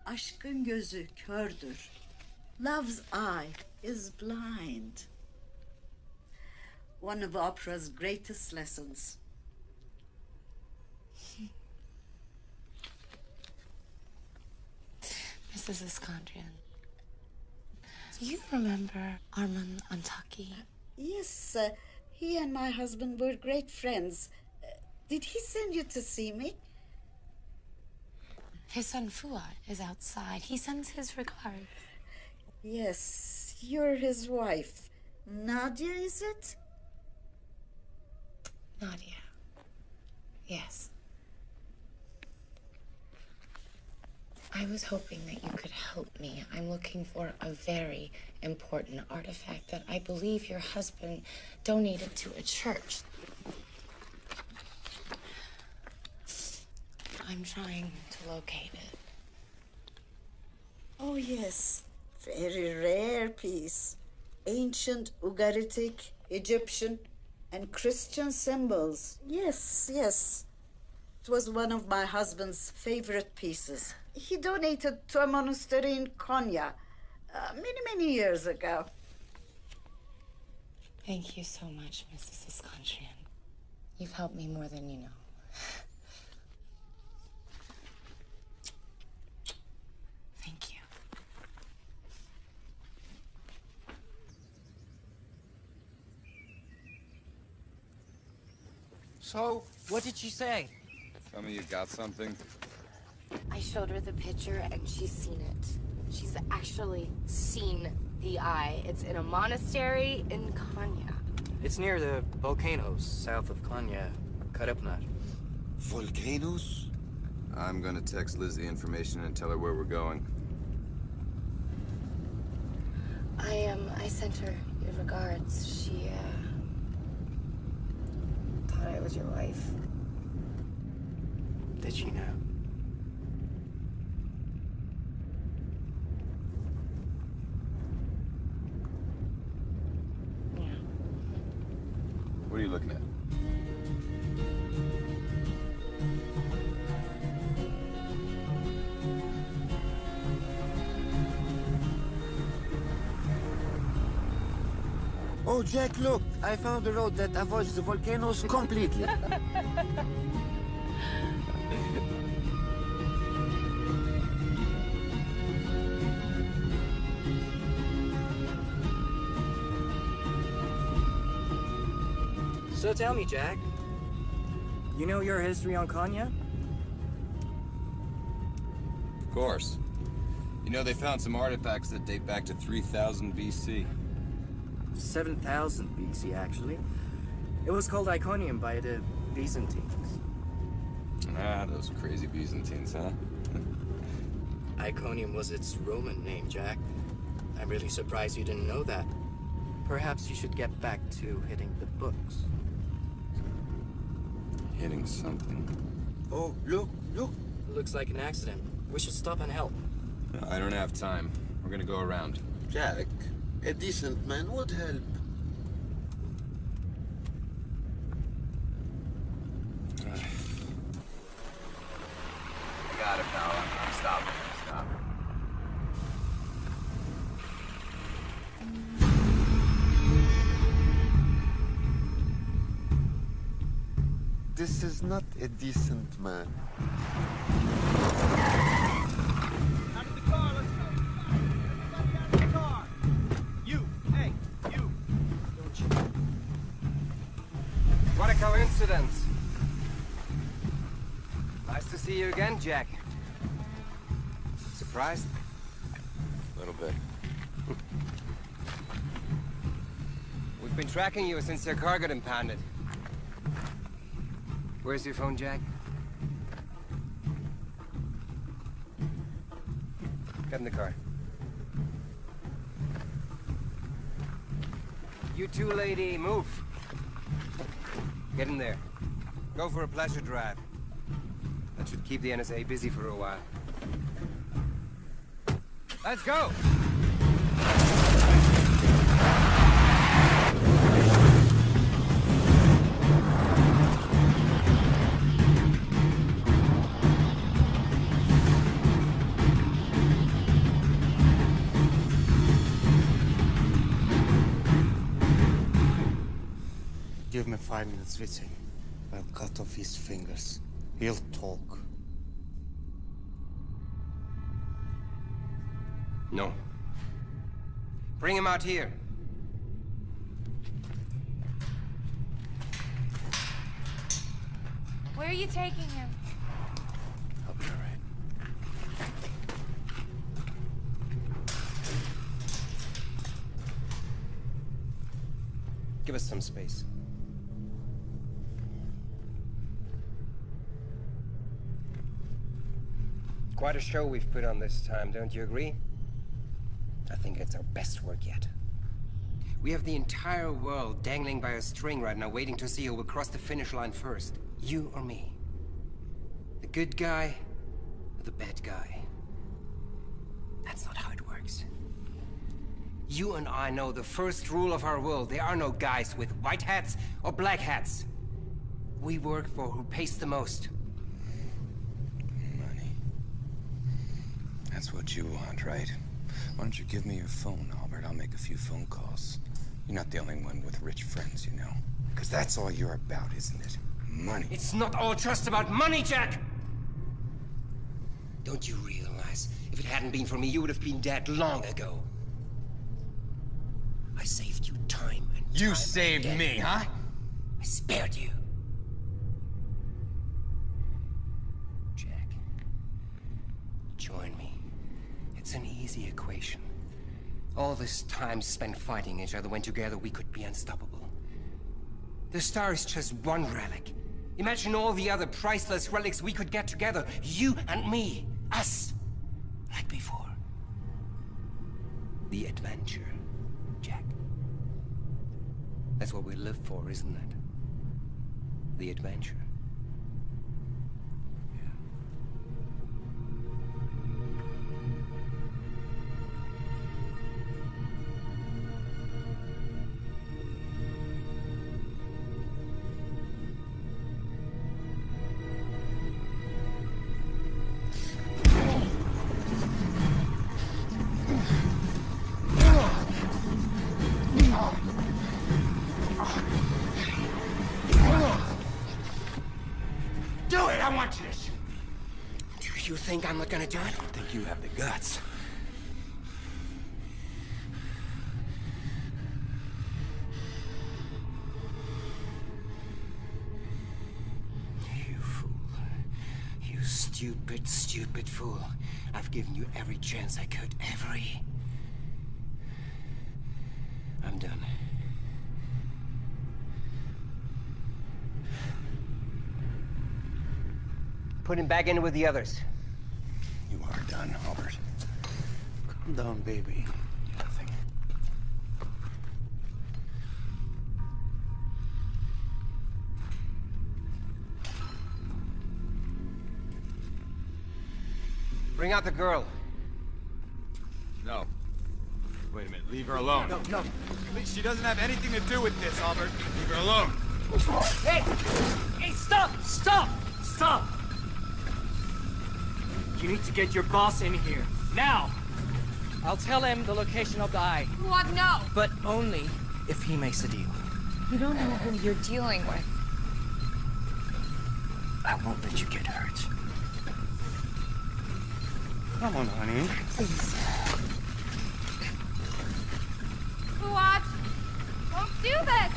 Speaker 18: Aşkın gözü kördür. Love's eye is blind. One of opera's greatest lessons.
Speaker 19: Mrs. Iskandrian, do you remember Arman Antaki?
Speaker 18: Yes, he and my husband were great friends. Did he send you to see me?
Speaker 19: His son Fuad is outside. He sends his regards.
Speaker 18: Yes, you're his wife. Nadia, is it?
Speaker 19: Nadia. Yes. I was hoping that you could help me. I'm looking for a very important artifact that I believe your husband donated to a church. I'm trying to locate it.
Speaker 18: Oh, yes. Very rare piece. Ancient Ugaritic, Egyptian, and Christian symbols. Yes, yes. It was one of my husband's favorite pieces. He donated to a monastery in Konya many years ago.
Speaker 19: Thank you so much, Mrs. Iskandrian. You've helped me more than you know. Thank you.
Speaker 17: So, what did she say?
Speaker 9: Tell me you got something.
Speaker 11: I showed her the picture and she's seen it. She's actually seen the eye. It's in a monastery in Konya.
Speaker 14: It's near the volcanoes south of Konya, Karapnar.
Speaker 9: Volcanoes? I'm gonna text Liz the information and tell her where we're going.
Speaker 19: I sent her your regards. She, thought I was your wife.
Speaker 14: Did she know?
Speaker 9: What are you looking at?
Speaker 10: Oh, Jack, look. I found a road that avoids the volcanoes completely.
Speaker 14: So tell me, Jack, you know your history on Konya?
Speaker 9: Of course. You know, they found some artifacts that date back to 3000 BC.
Speaker 14: 7000 BC, actually. It was called Iconium by the Byzantines.
Speaker 9: Ah, those crazy Byzantines, huh?
Speaker 14: Iconium was its Roman name, Jack. I'm really surprised you didn't know that. Perhaps you should get back to hitting the books.
Speaker 9: Hitting something.
Speaker 10: Oh, look, look.
Speaker 14: Looks like an accident. We should stop and help.
Speaker 9: I don't have time. We're gonna go around.
Speaker 10: Jack, a decent man would help.
Speaker 9: Got it, pal. I'm stopping. Stop.
Speaker 10: This is not a decent man.
Speaker 20: Out of the car, let's go. Everybody out of the car. You, hey, you. Don't you?
Speaker 7: What a coincidence. Nice to see you again, Jack. Surprised?
Speaker 9: A little bit.
Speaker 7: We've been tracking you since your car got impounded. Where's your phone, Jack? Get in the car. You two, lady, move. Get in there. Go for a pleasure drive. That should keep the NSA busy for a while. Let's go!
Speaker 21: Give me 5 minutes with him. I'll cut off his fingers. He'll talk.
Speaker 7: No. Bring him out here.
Speaker 11: Where are you taking him?
Speaker 21: I'll be all right.
Speaker 7: Give us some space. Quite a show we've put on this time, don't you agree? I think it's our best work yet. We have the entire world dangling by a string right now, waiting to see who will cross the finish line first. You or me. The good guy or the bad guy. That's not how it works. You and I know the first rule of our world. There are no guys with white hats or black hats. We work for who pays the most.
Speaker 9: That's what you want, right? Why don't you give me your phone, Albert? I'll make a few phone calls. You're not the only one with rich friends, you know. Because that's all you're about, isn't it? Money.
Speaker 7: It's not all just about money, Jack! Don't you realize, if it hadn't been for me, you would have been dead long ago. I saved you time and
Speaker 8: You saved me, huh?
Speaker 7: I spared you. Jack, join me. It's an easy equation. All this time spent fighting each other when together we could be unstoppable. The star is just one relic. Imagine all the other priceless relics we could get together. You and me. Us. Like before. The adventure, Jack. That's what we live for, isn't it? The adventure.
Speaker 8: Do it! I want you to.
Speaker 7: Do you think I'm not gonna do it?
Speaker 9: I don't think you have the guts.
Speaker 7: You fool. You stupid, stupid fool. I've given you every chance I could. Every. I'm done. Put him back in with the others.
Speaker 9: You are done, Albert.
Speaker 21: Calm down, baby.
Speaker 9: Nothing.
Speaker 7: Bring out the girl.
Speaker 8: No. Wait a minute. Leave her alone.
Speaker 20: No. Please, she doesn't have anything to do with this, Albert.
Speaker 8: Leave her alone.
Speaker 13: Hey! Hey, stop! Stop! Stop! You need to get your boss in here. Now! I'll tell him the location of the eye.
Speaker 11: What? No!
Speaker 13: But only if he makes a deal.
Speaker 19: You don't know who you're dealing with.
Speaker 13: I won't let you get hurt.
Speaker 21: Come on, honey.
Speaker 19: Please.
Speaker 11: Fuad! Don't do this!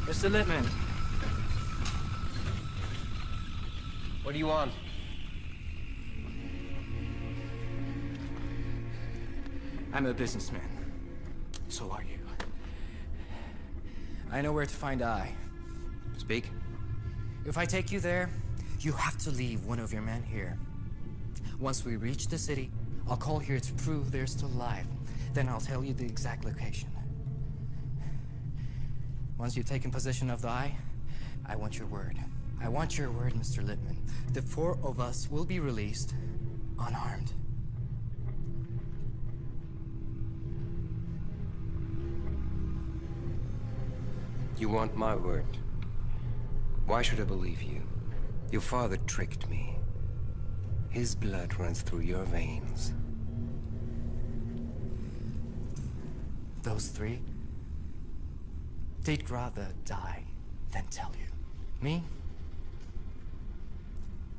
Speaker 13: Mr. Littman.
Speaker 7: What do you want?
Speaker 13: I'm a businessman. So are you. I know where to find Eye.
Speaker 7: Speak.
Speaker 13: If I take you there, you have to leave one of your men here. Once we reach the city, I'll call here to prove they're still alive. Then I'll tell you the exact location. Once you've taken possession of the Eye, I want your word. I want your word, Mr. Littman. The four of us will be released unharmed.
Speaker 7: You want my word? Why should I believe you? Your father tricked me. His blood runs through your veins.
Speaker 17: Those three, they'd rather die than tell you. Me?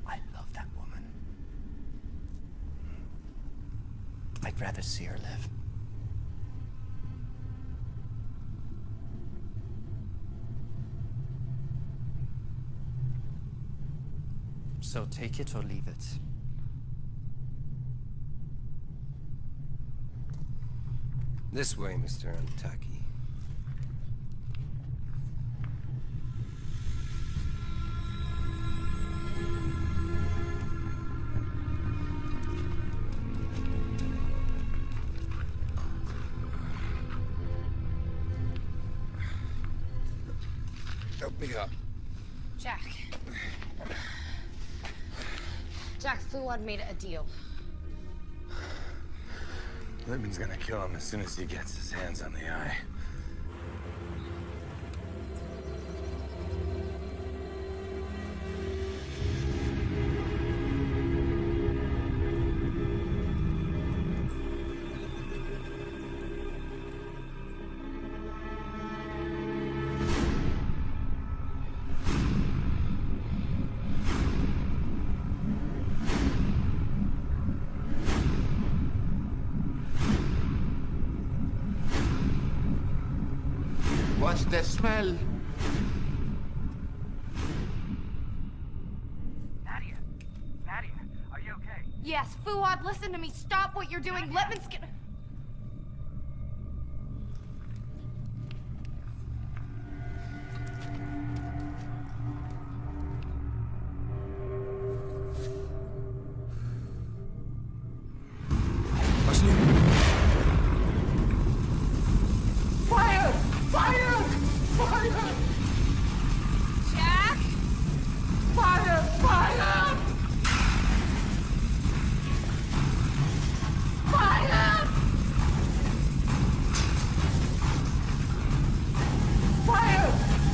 Speaker 17: I love that woman. I'd rather see her live. So take it or leave it.
Speaker 7: This way, Mr. Antaki.
Speaker 9: Help me up.
Speaker 11: Jack. Jack, Fuad made a deal.
Speaker 9: Libman's gonna kill him as soon as he gets his hands on the eye.
Speaker 10: What's the smell?
Speaker 20: Nadia, are you okay?
Speaker 11: Yes, Fuad, listen to me. Stop what you're doing. Litman's gonna...
Speaker 20: Fire! Fire! Fire!
Speaker 11: Jack!
Speaker 20: Fire! Fire! Fire!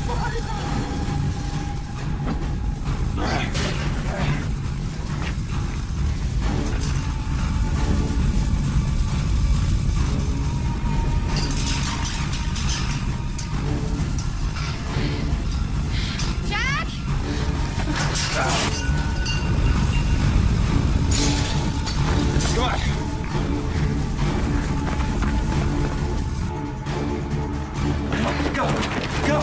Speaker 20: Fire!
Speaker 11: Jack!
Speaker 9: Come on.
Speaker 20: Go! Go!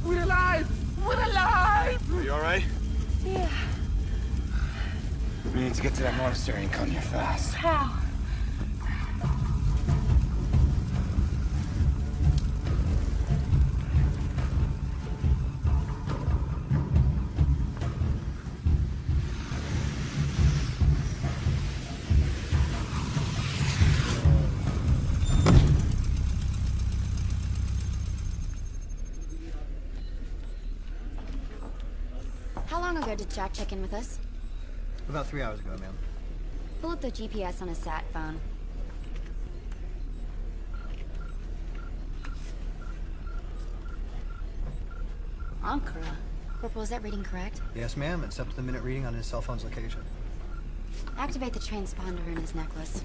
Speaker 20: We're alive! We're alive!
Speaker 9: Are you alright?
Speaker 11: Yeah.
Speaker 9: We need to get to that monastery and come here fast.
Speaker 11: How?
Speaker 1: How long ago did Jack check in with us?
Speaker 4: About 3 hours ago, ma'am.
Speaker 1: Pull up the GPS on his sat phone. Ankara. Corporal, is that reading correct?
Speaker 4: Yes, ma'am. It's up to the minute reading on his cell phone's location.
Speaker 1: Activate the transponder in his necklace.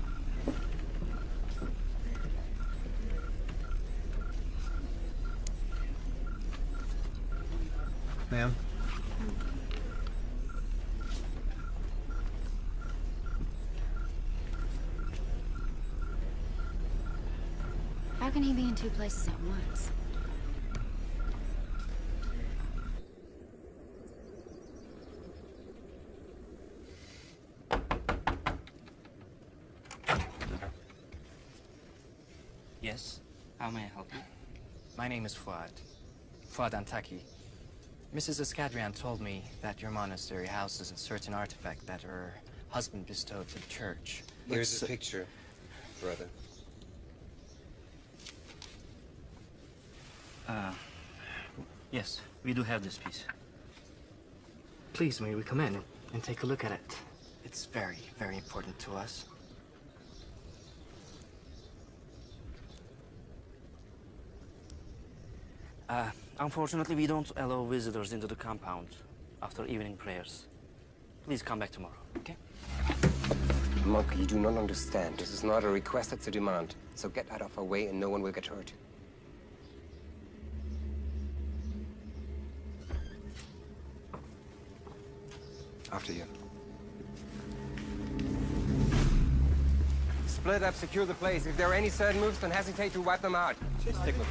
Speaker 4: Ma'am?
Speaker 1: How can he be in two places at once?
Speaker 17: Yes? How may I help you? My name is Fuad. Fuad Antaki. Mrs. Escadrian told me that your monastery houses a certain artifact that her husband bestowed to the church.
Speaker 7: Here's the picture, brother.
Speaker 14: Yes, we do have this piece.
Speaker 17: Please, may we come in and take a look at it? It's very, very important to us.
Speaker 14: Unfortunately, we don't allow visitors into the compound after evening prayers. Please come back tomorrow, okay?
Speaker 7: Monk, you do not understand. This is not a request, it's a demand. So get out of our way and no one will get hurt. After you. Split up, secure the place. If there are any sudden moves, don't hesitate to wipe them out. Stick with me.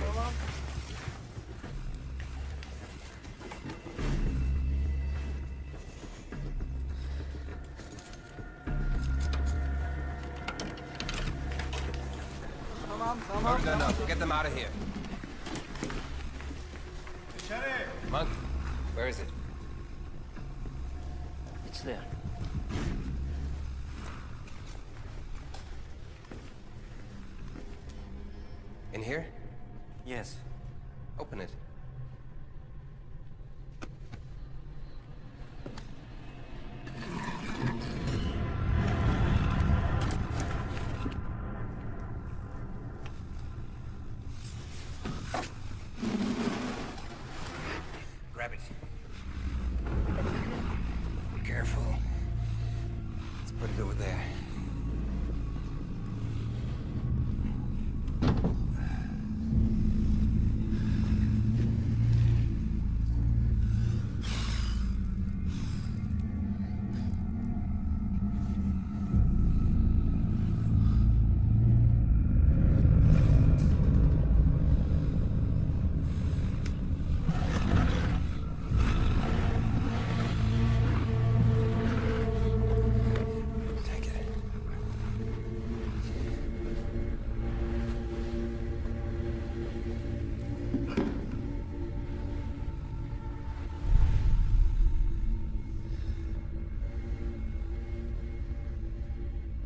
Speaker 7: Hurry them up. Get them out of here. Monk, where is it?
Speaker 14: It's there.
Speaker 7: In here?
Speaker 14: Yes.
Speaker 7: Open it. Grab it. Be careful. Let's put it over there.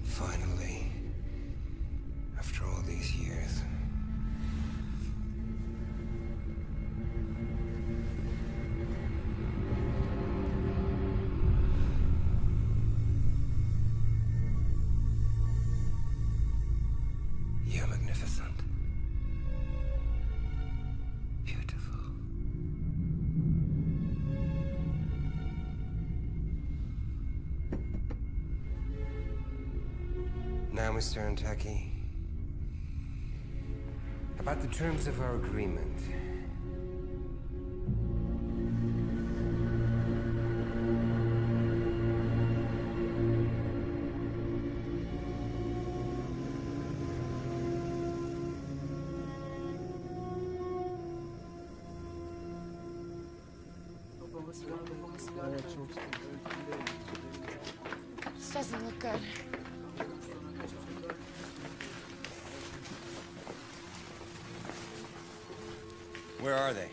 Speaker 7: Finally, after all these years. You're magnificent. Beautiful. Now, Mr. Antaki, about the terms of our agreement.
Speaker 19: This doesn't look good.
Speaker 9: Where are they?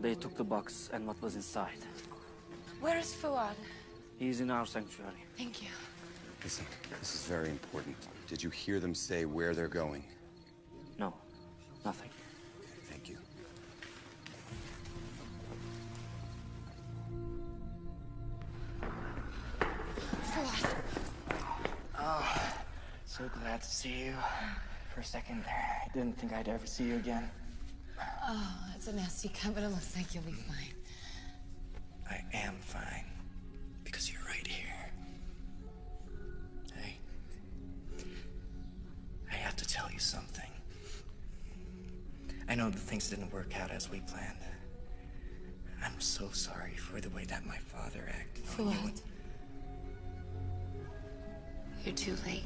Speaker 14: They took the box and what was inside.
Speaker 19: Where is Fuad?
Speaker 14: He's in our sanctuary.
Speaker 19: Thank you.
Speaker 9: Listen, this is very important. Did you hear them say where they're going?
Speaker 14: No, nothing.
Speaker 9: Thank you.
Speaker 19: Fuad.
Speaker 17: Oh, so glad to see you. For a second there, I didn't think I'd ever see you again.
Speaker 19: Oh, it's a nasty cut, but it looks like you'll be fine.
Speaker 17: I am fine. Because you're right here. Hey. I have to tell you something. I know that things didn't work out as we planned. I'm so sorry for the way that my father acted on you.
Speaker 19: Fuad. You're too late.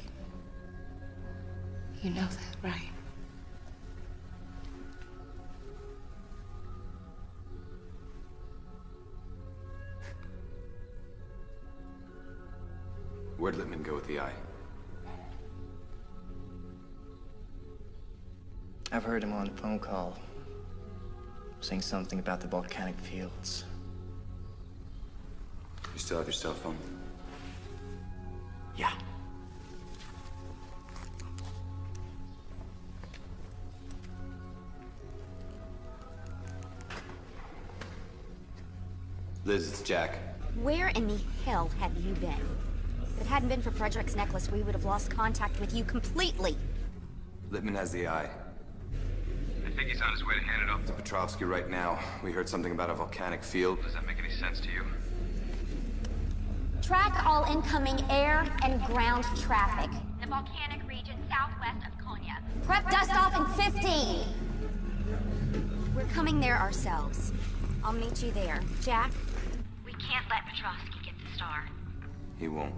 Speaker 19: You know that, right?
Speaker 9: Where'd Lippman go with the eye?
Speaker 17: I've heard him on a phone call. Saying something about the volcanic fields.
Speaker 9: You still have your cell phone? Yeah. Liz, it's Jack.
Speaker 1: Where in the hell have you been? If it hadn't been for Frederick's necklace, we would have lost contact with you completely.
Speaker 9: Littman has the eye. I think he's on his way to hand it off to Petrovsky right now. We heard something about a volcanic field. Does that make any sense to you?
Speaker 1: Track all incoming air and ground traffic. The volcanic region southwest of Konya. Prep dust-off in 15! We're coming there ourselves. I'll meet you there. Jack, we can't let Petrovsky get the star.
Speaker 9: He won't.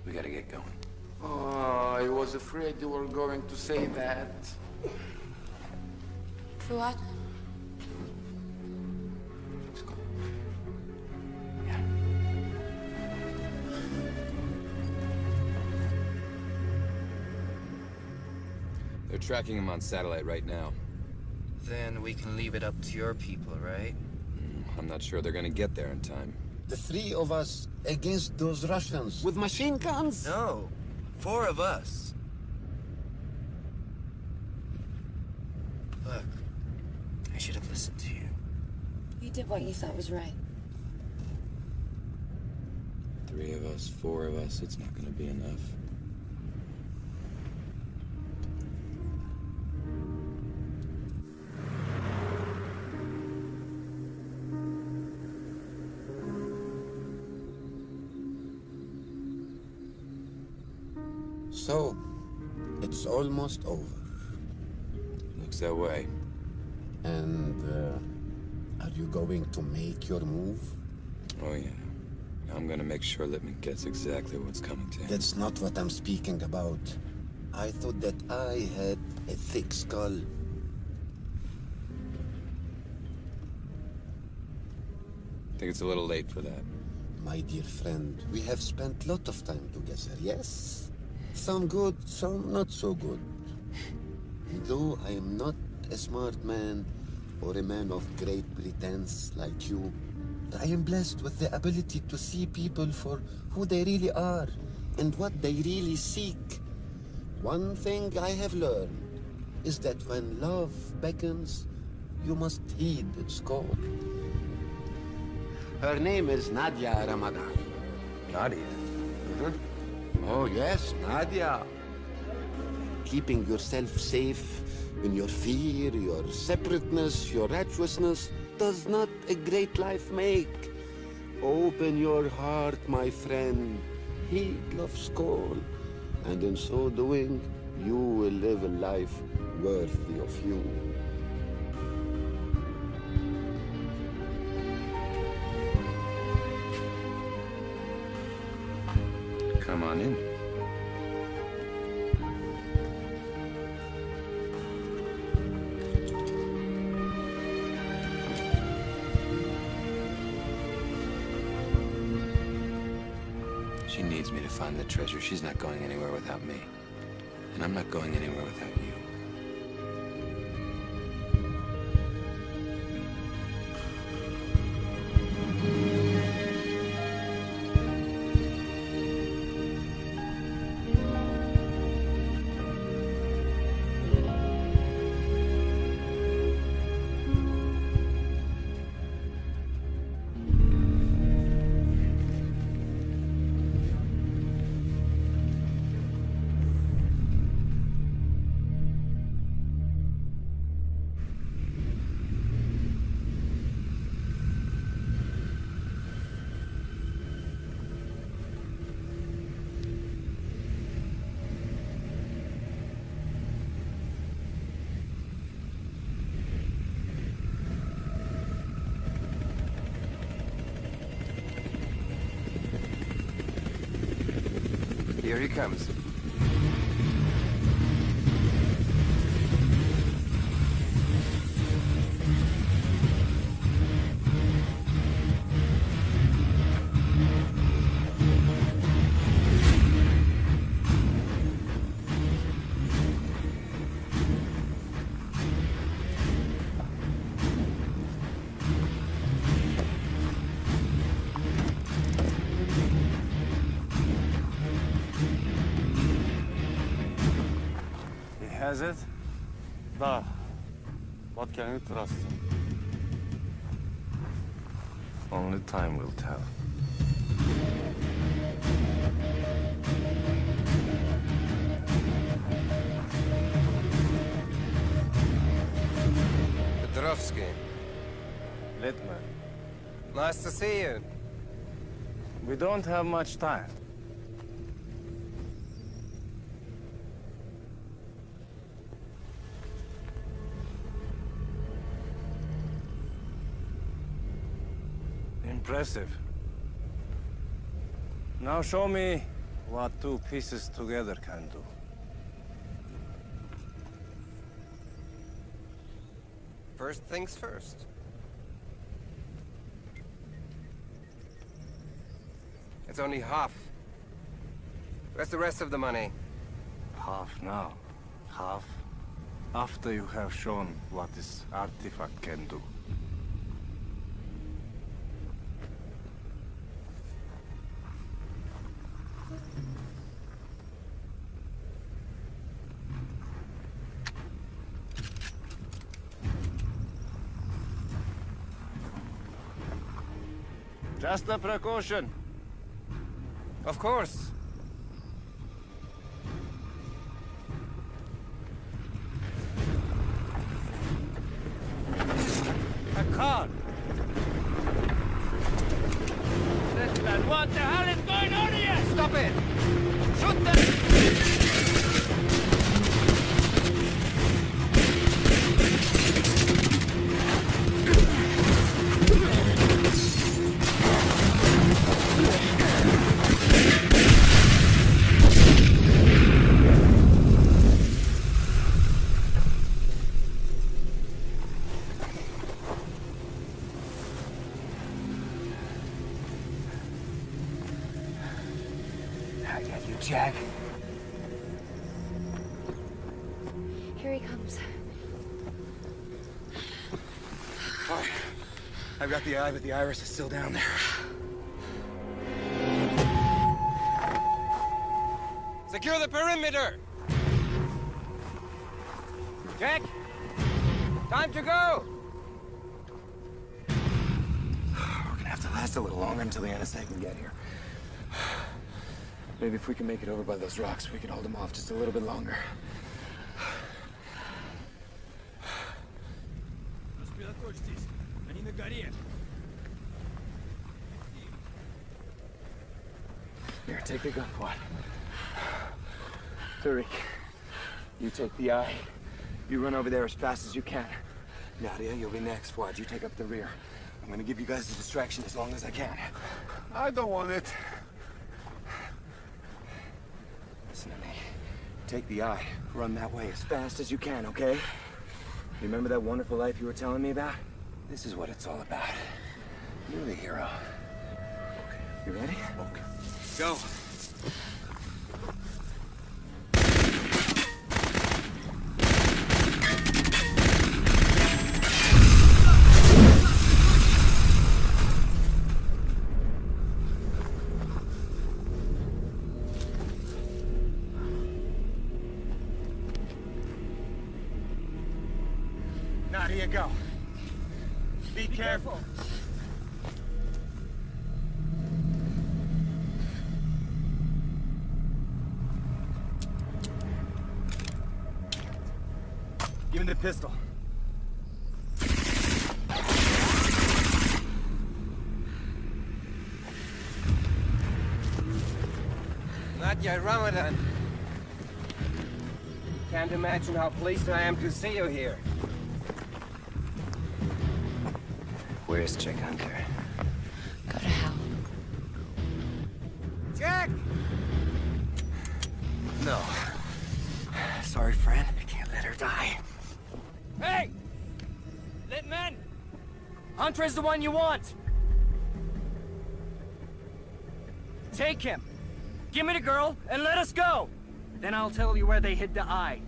Speaker 9: We gotta get going.
Speaker 10: Oh, I was afraid you were going to say that.
Speaker 19: Fuad?
Speaker 9: They're tracking him on satellite right now.
Speaker 17: Then we can leave it up to your people, right?
Speaker 9: I'm not sure they're gonna get there in time.
Speaker 10: The three of us against those Russians with machine guns?
Speaker 17: No, 4 of us. Look, I should have listened to you.
Speaker 19: You did what you thought was right.
Speaker 9: 3 of us, 4 of us, it's not gonna be enough.
Speaker 10: So, it's almost over.
Speaker 9: Looks that way.
Speaker 10: And, are you going to make your move?
Speaker 9: Oh, yeah. I'm gonna make sure Littman gets exactly what's coming to him.
Speaker 10: That's not what I'm speaking about. I thought that I had a thick skull.
Speaker 9: I think it's a little late for that.
Speaker 10: My dear friend, we have spent a lot of time together, yes? Some good, some not so good. Though I am not a smart man or a man of great pretense like you, I am blessed with the ability to see people for who they really are and what they really seek. One thing I have learned is that when love beckons, you must heed its call. Her name is Nadia Ramadan.
Speaker 9: Nadia?
Speaker 10: Oh, yes, Nadia. Keeping yourself safe in your fear, your separateness, your righteousness does not a great life make. Open your heart, my friend. Heed love's call. And in so doing, you will live a life worthy of you.
Speaker 9: Come on in. She needs me to find the treasure. She's not going anywhere without me. And I'm not going anywhere without you. Here he comes.
Speaker 21: has it? Da. What can you trust? Only time will tell.
Speaker 7: Petrovsky.
Speaker 21: Littman.
Speaker 7: Nice to see you.
Speaker 21: We don't have much time. Impressive. Now show me what two pieces together can do.
Speaker 7: First things first. It's only half. Where's the rest of the money?
Speaker 21: Half now. Half after you have shown what this artifact can do. Just a precaution.
Speaker 7: Of course.
Speaker 21: A car. Littman, what the hell is going on here?
Speaker 7: Stop it! Shoot them!
Speaker 2: Jag.
Speaker 1: Here he comes.
Speaker 2: All right. I've got the eye, but the iris is still down there.
Speaker 7: Secure the perimeter! Jack! Time to go!
Speaker 2: We're gonna have to last a little longer until the NSA can get here. Maybe if we can make it over by those rocks, we can hold them off just a little bit longer. Here, take the gun, Fuad. Tariq, you take the eye. You run over there as fast as you can. Nadia, you'll be next. Fuad, you take up the rear. I'm gonna give you guys a distraction as long as I can.
Speaker 21: I don't want it.
Speaker 2: Listen to me. Take the eye. Run that way as fast as you can, okay? Remember that wonderful life you were telling me about? This is what it's all about. You're the hero. Okay. You ready? Okay.
Speaker 7: Go.
Speaker 2: Nadia, go. Be careful. Give me the pistol.
Speaker 7: Nadia Ramadan. Can't imagine how pleased I am to see you here.
Speaker 2: Where's Chick Hunter?
Speaker 19: Go to hell.
Speaker 7: Jack!
Speaker 2: No. Sorry, friend. I can't let her die.
Speaker 22: Hey! Littman! Hunter is the one you want! Take him! Give me the girl, and let us go! Then I'll tell you where they hid the eye.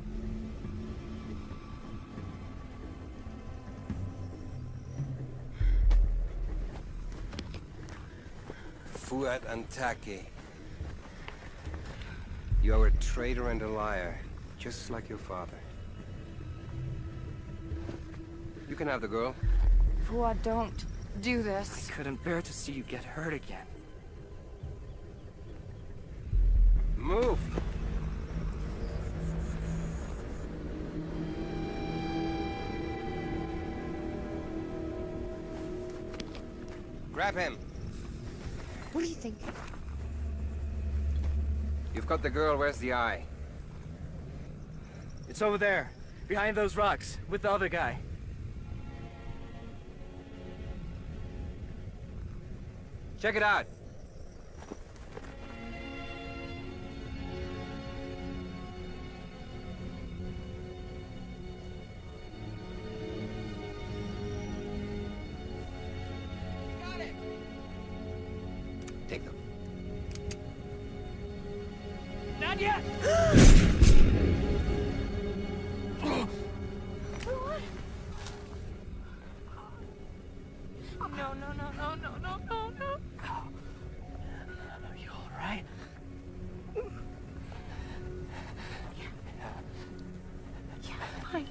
Speaker 7: Fuad Antaki. You are a traitor and a liar, just like your father. You can have the girl.
Speaker 11: Fuad, don't do this.
Speaker 22: I couldn't bear to see you get hurt again.
Speaker 7: Move! Grab him!
Speaker 11: What do you think?
Speaker 7: You've got the girl, where's the eye?
Speaker 22: It's over there, behind those rocks, with the other guy.
Speaker 7: Check it out! Take them.
Speaker 22: Nadia!
Speaker 11: No, no, no, no, no, no, no, no.
Speaker 22: Are you all right?
Speaker 11: Yeah, fine.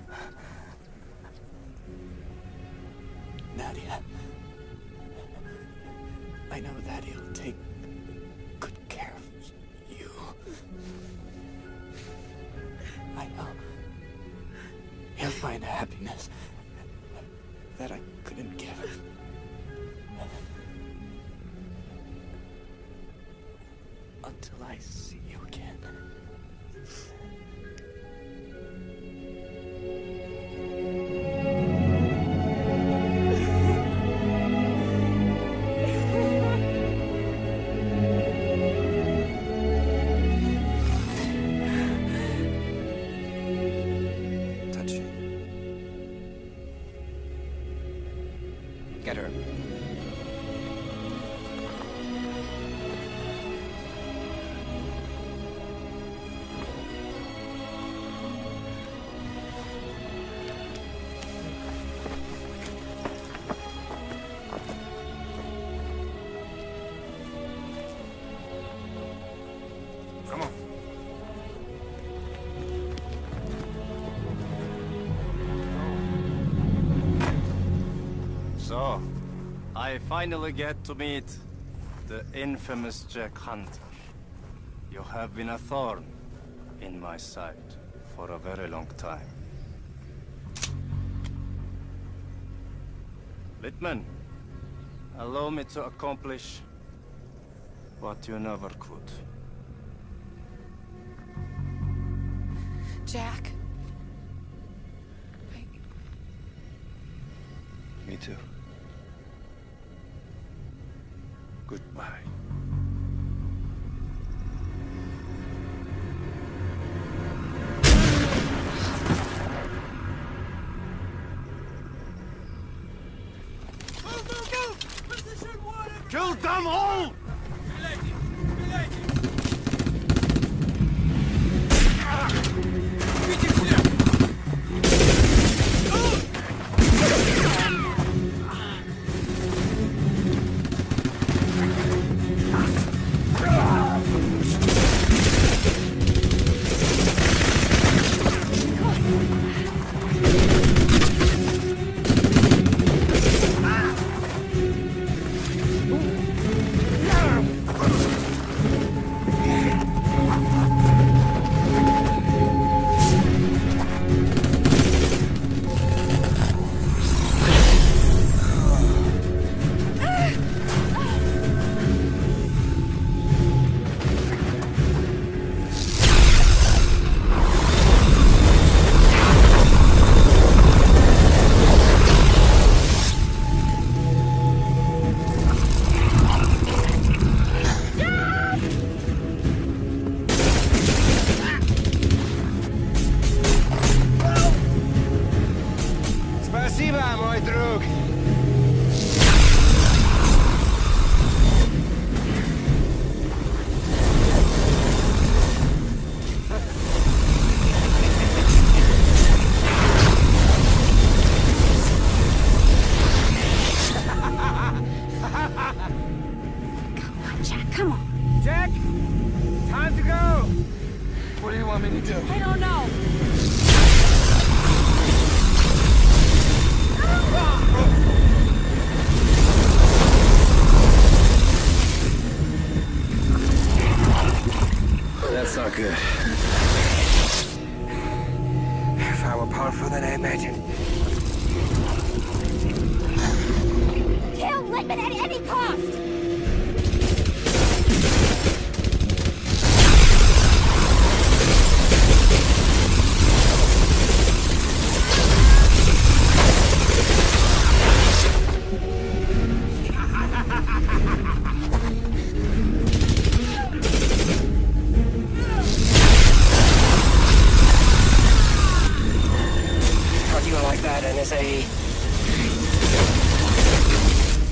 Speaker 17: Nadia, I know that he'll take good care of you. I know. He'll find a happiness that I couldn't give him. Until I see you again.
Speaker 7: Touch. Get her. Come on.
Speaker 6: So, I finally get to meet the infamous Jack Hunter. You have been a thorn in my side for a very long time. Littman, allow me to accomplish what you never could.
Speaker 11: Jack.
Speaker 9: Me too. Goodbye.
Speaker 5: Kill them all!
Speaker 20: No!
Speaker 7: powerful than I imagined.
Speaker 11: Kill Lippman at any cost!
Speaker 7: How do you like that, NSA?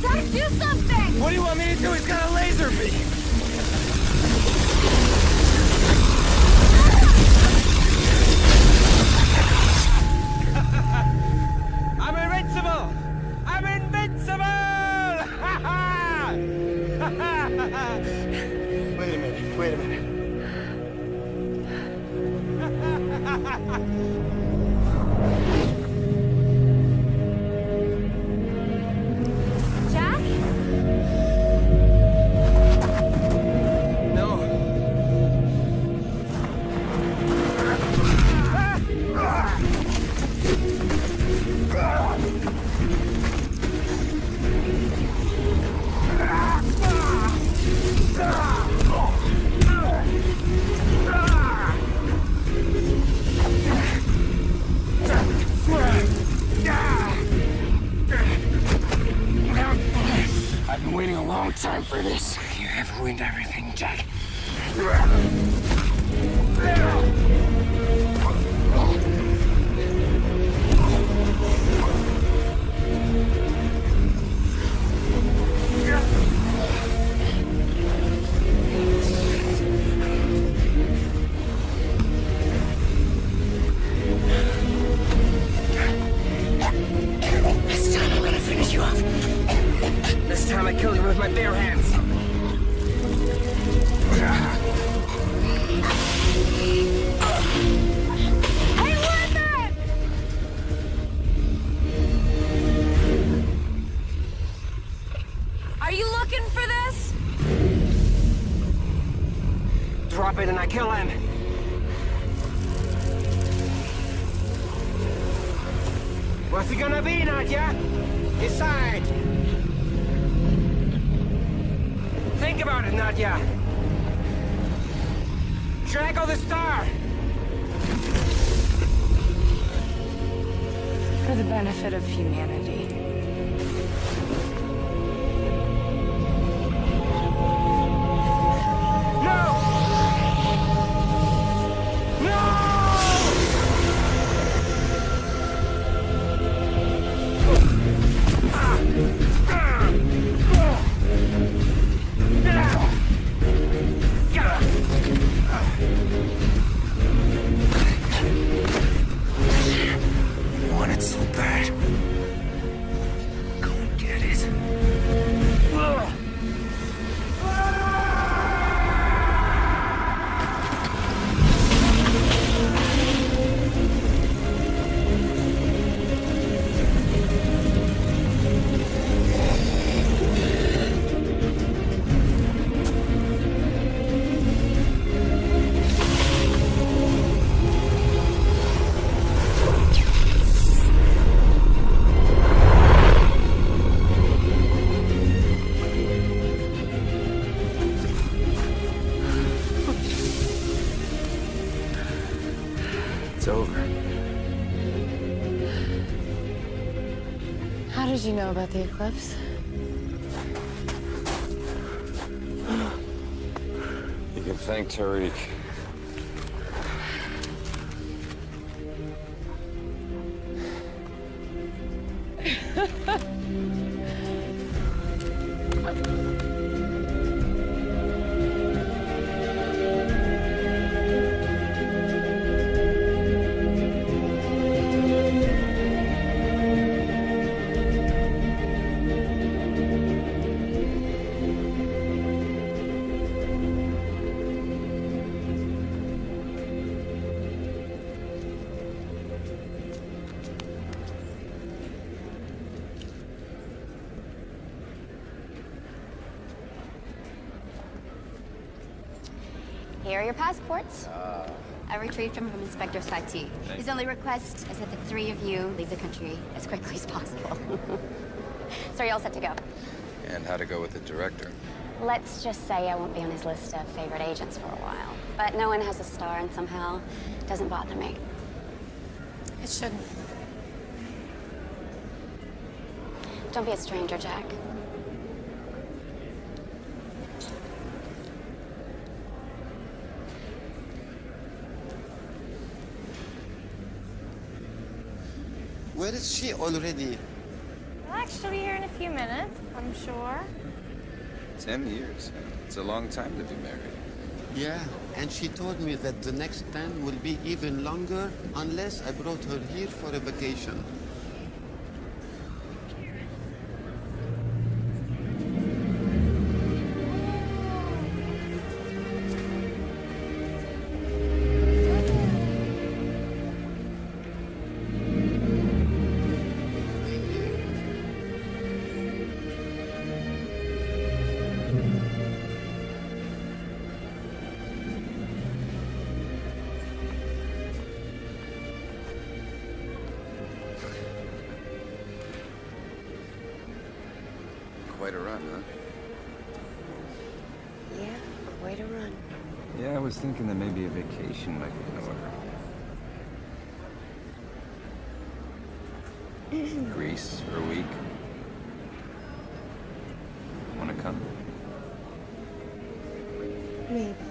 Speaker 11: Gotta do something!
Speaker 7: What do you want me to do? He's got a laser beam!
Speaker 22: I'm invincible! I'm invincible!
Speaker 2: Wait a minute, wait a minute.
Speaker 11: Jack?
Speaker 7: No.
Speaker 2: I've been waiting a long time for this.
Speaker 7: You have ruined everything, Jack. This time I'm gonna finish you off. This time I kill you with my bare hands.
Speaker 11: Hey, Lippman! Are you looking for this?
Speaker 7: Drop it and I kill him. What's it gonna be, Nadia? Decide. Think about it, Nadia. Drago the Star.
Speaker 19: For the benefit of humanity.
Speaker 7: You want it so bad. Go and get it.
Speaker 2: It's over.
Speaker 19: How did you know about the eclipse?
Speaker 9: You can thank Tariq.
Speaker 1: Here are your passports. I retrieved him from Inspector Satie. His only request is that the three of you leave the country as quickly as possible. So you're all set to go.
Speaker 9: And how to go with the director?
Speaker 1: Let's just say I won't be on his list of favorite agents for a while. But no one has a star, and somehow it doesn't bother me.
Speaker 19: It shouldn't.
Speaker 1: Don't be a stranger, Jack.
Speaker 10: Where is she already?
Speaker 11: She'll be here in a few minutes, I'm sure.
Speaker 9: 10 years. It's a long time to be married.
Speaker 10: Yeah, and she told me that the next 10 will be even longer unless I brought her here for a vacation.
Speaker 9: Quite a run, huh?
Speaker 19: Yeah, quite a run.
Speaker 9: Yeah, I was thinking that maybe a vacation might be in order. Greece for a week. Wanna come?
Speaker 19: Maybe.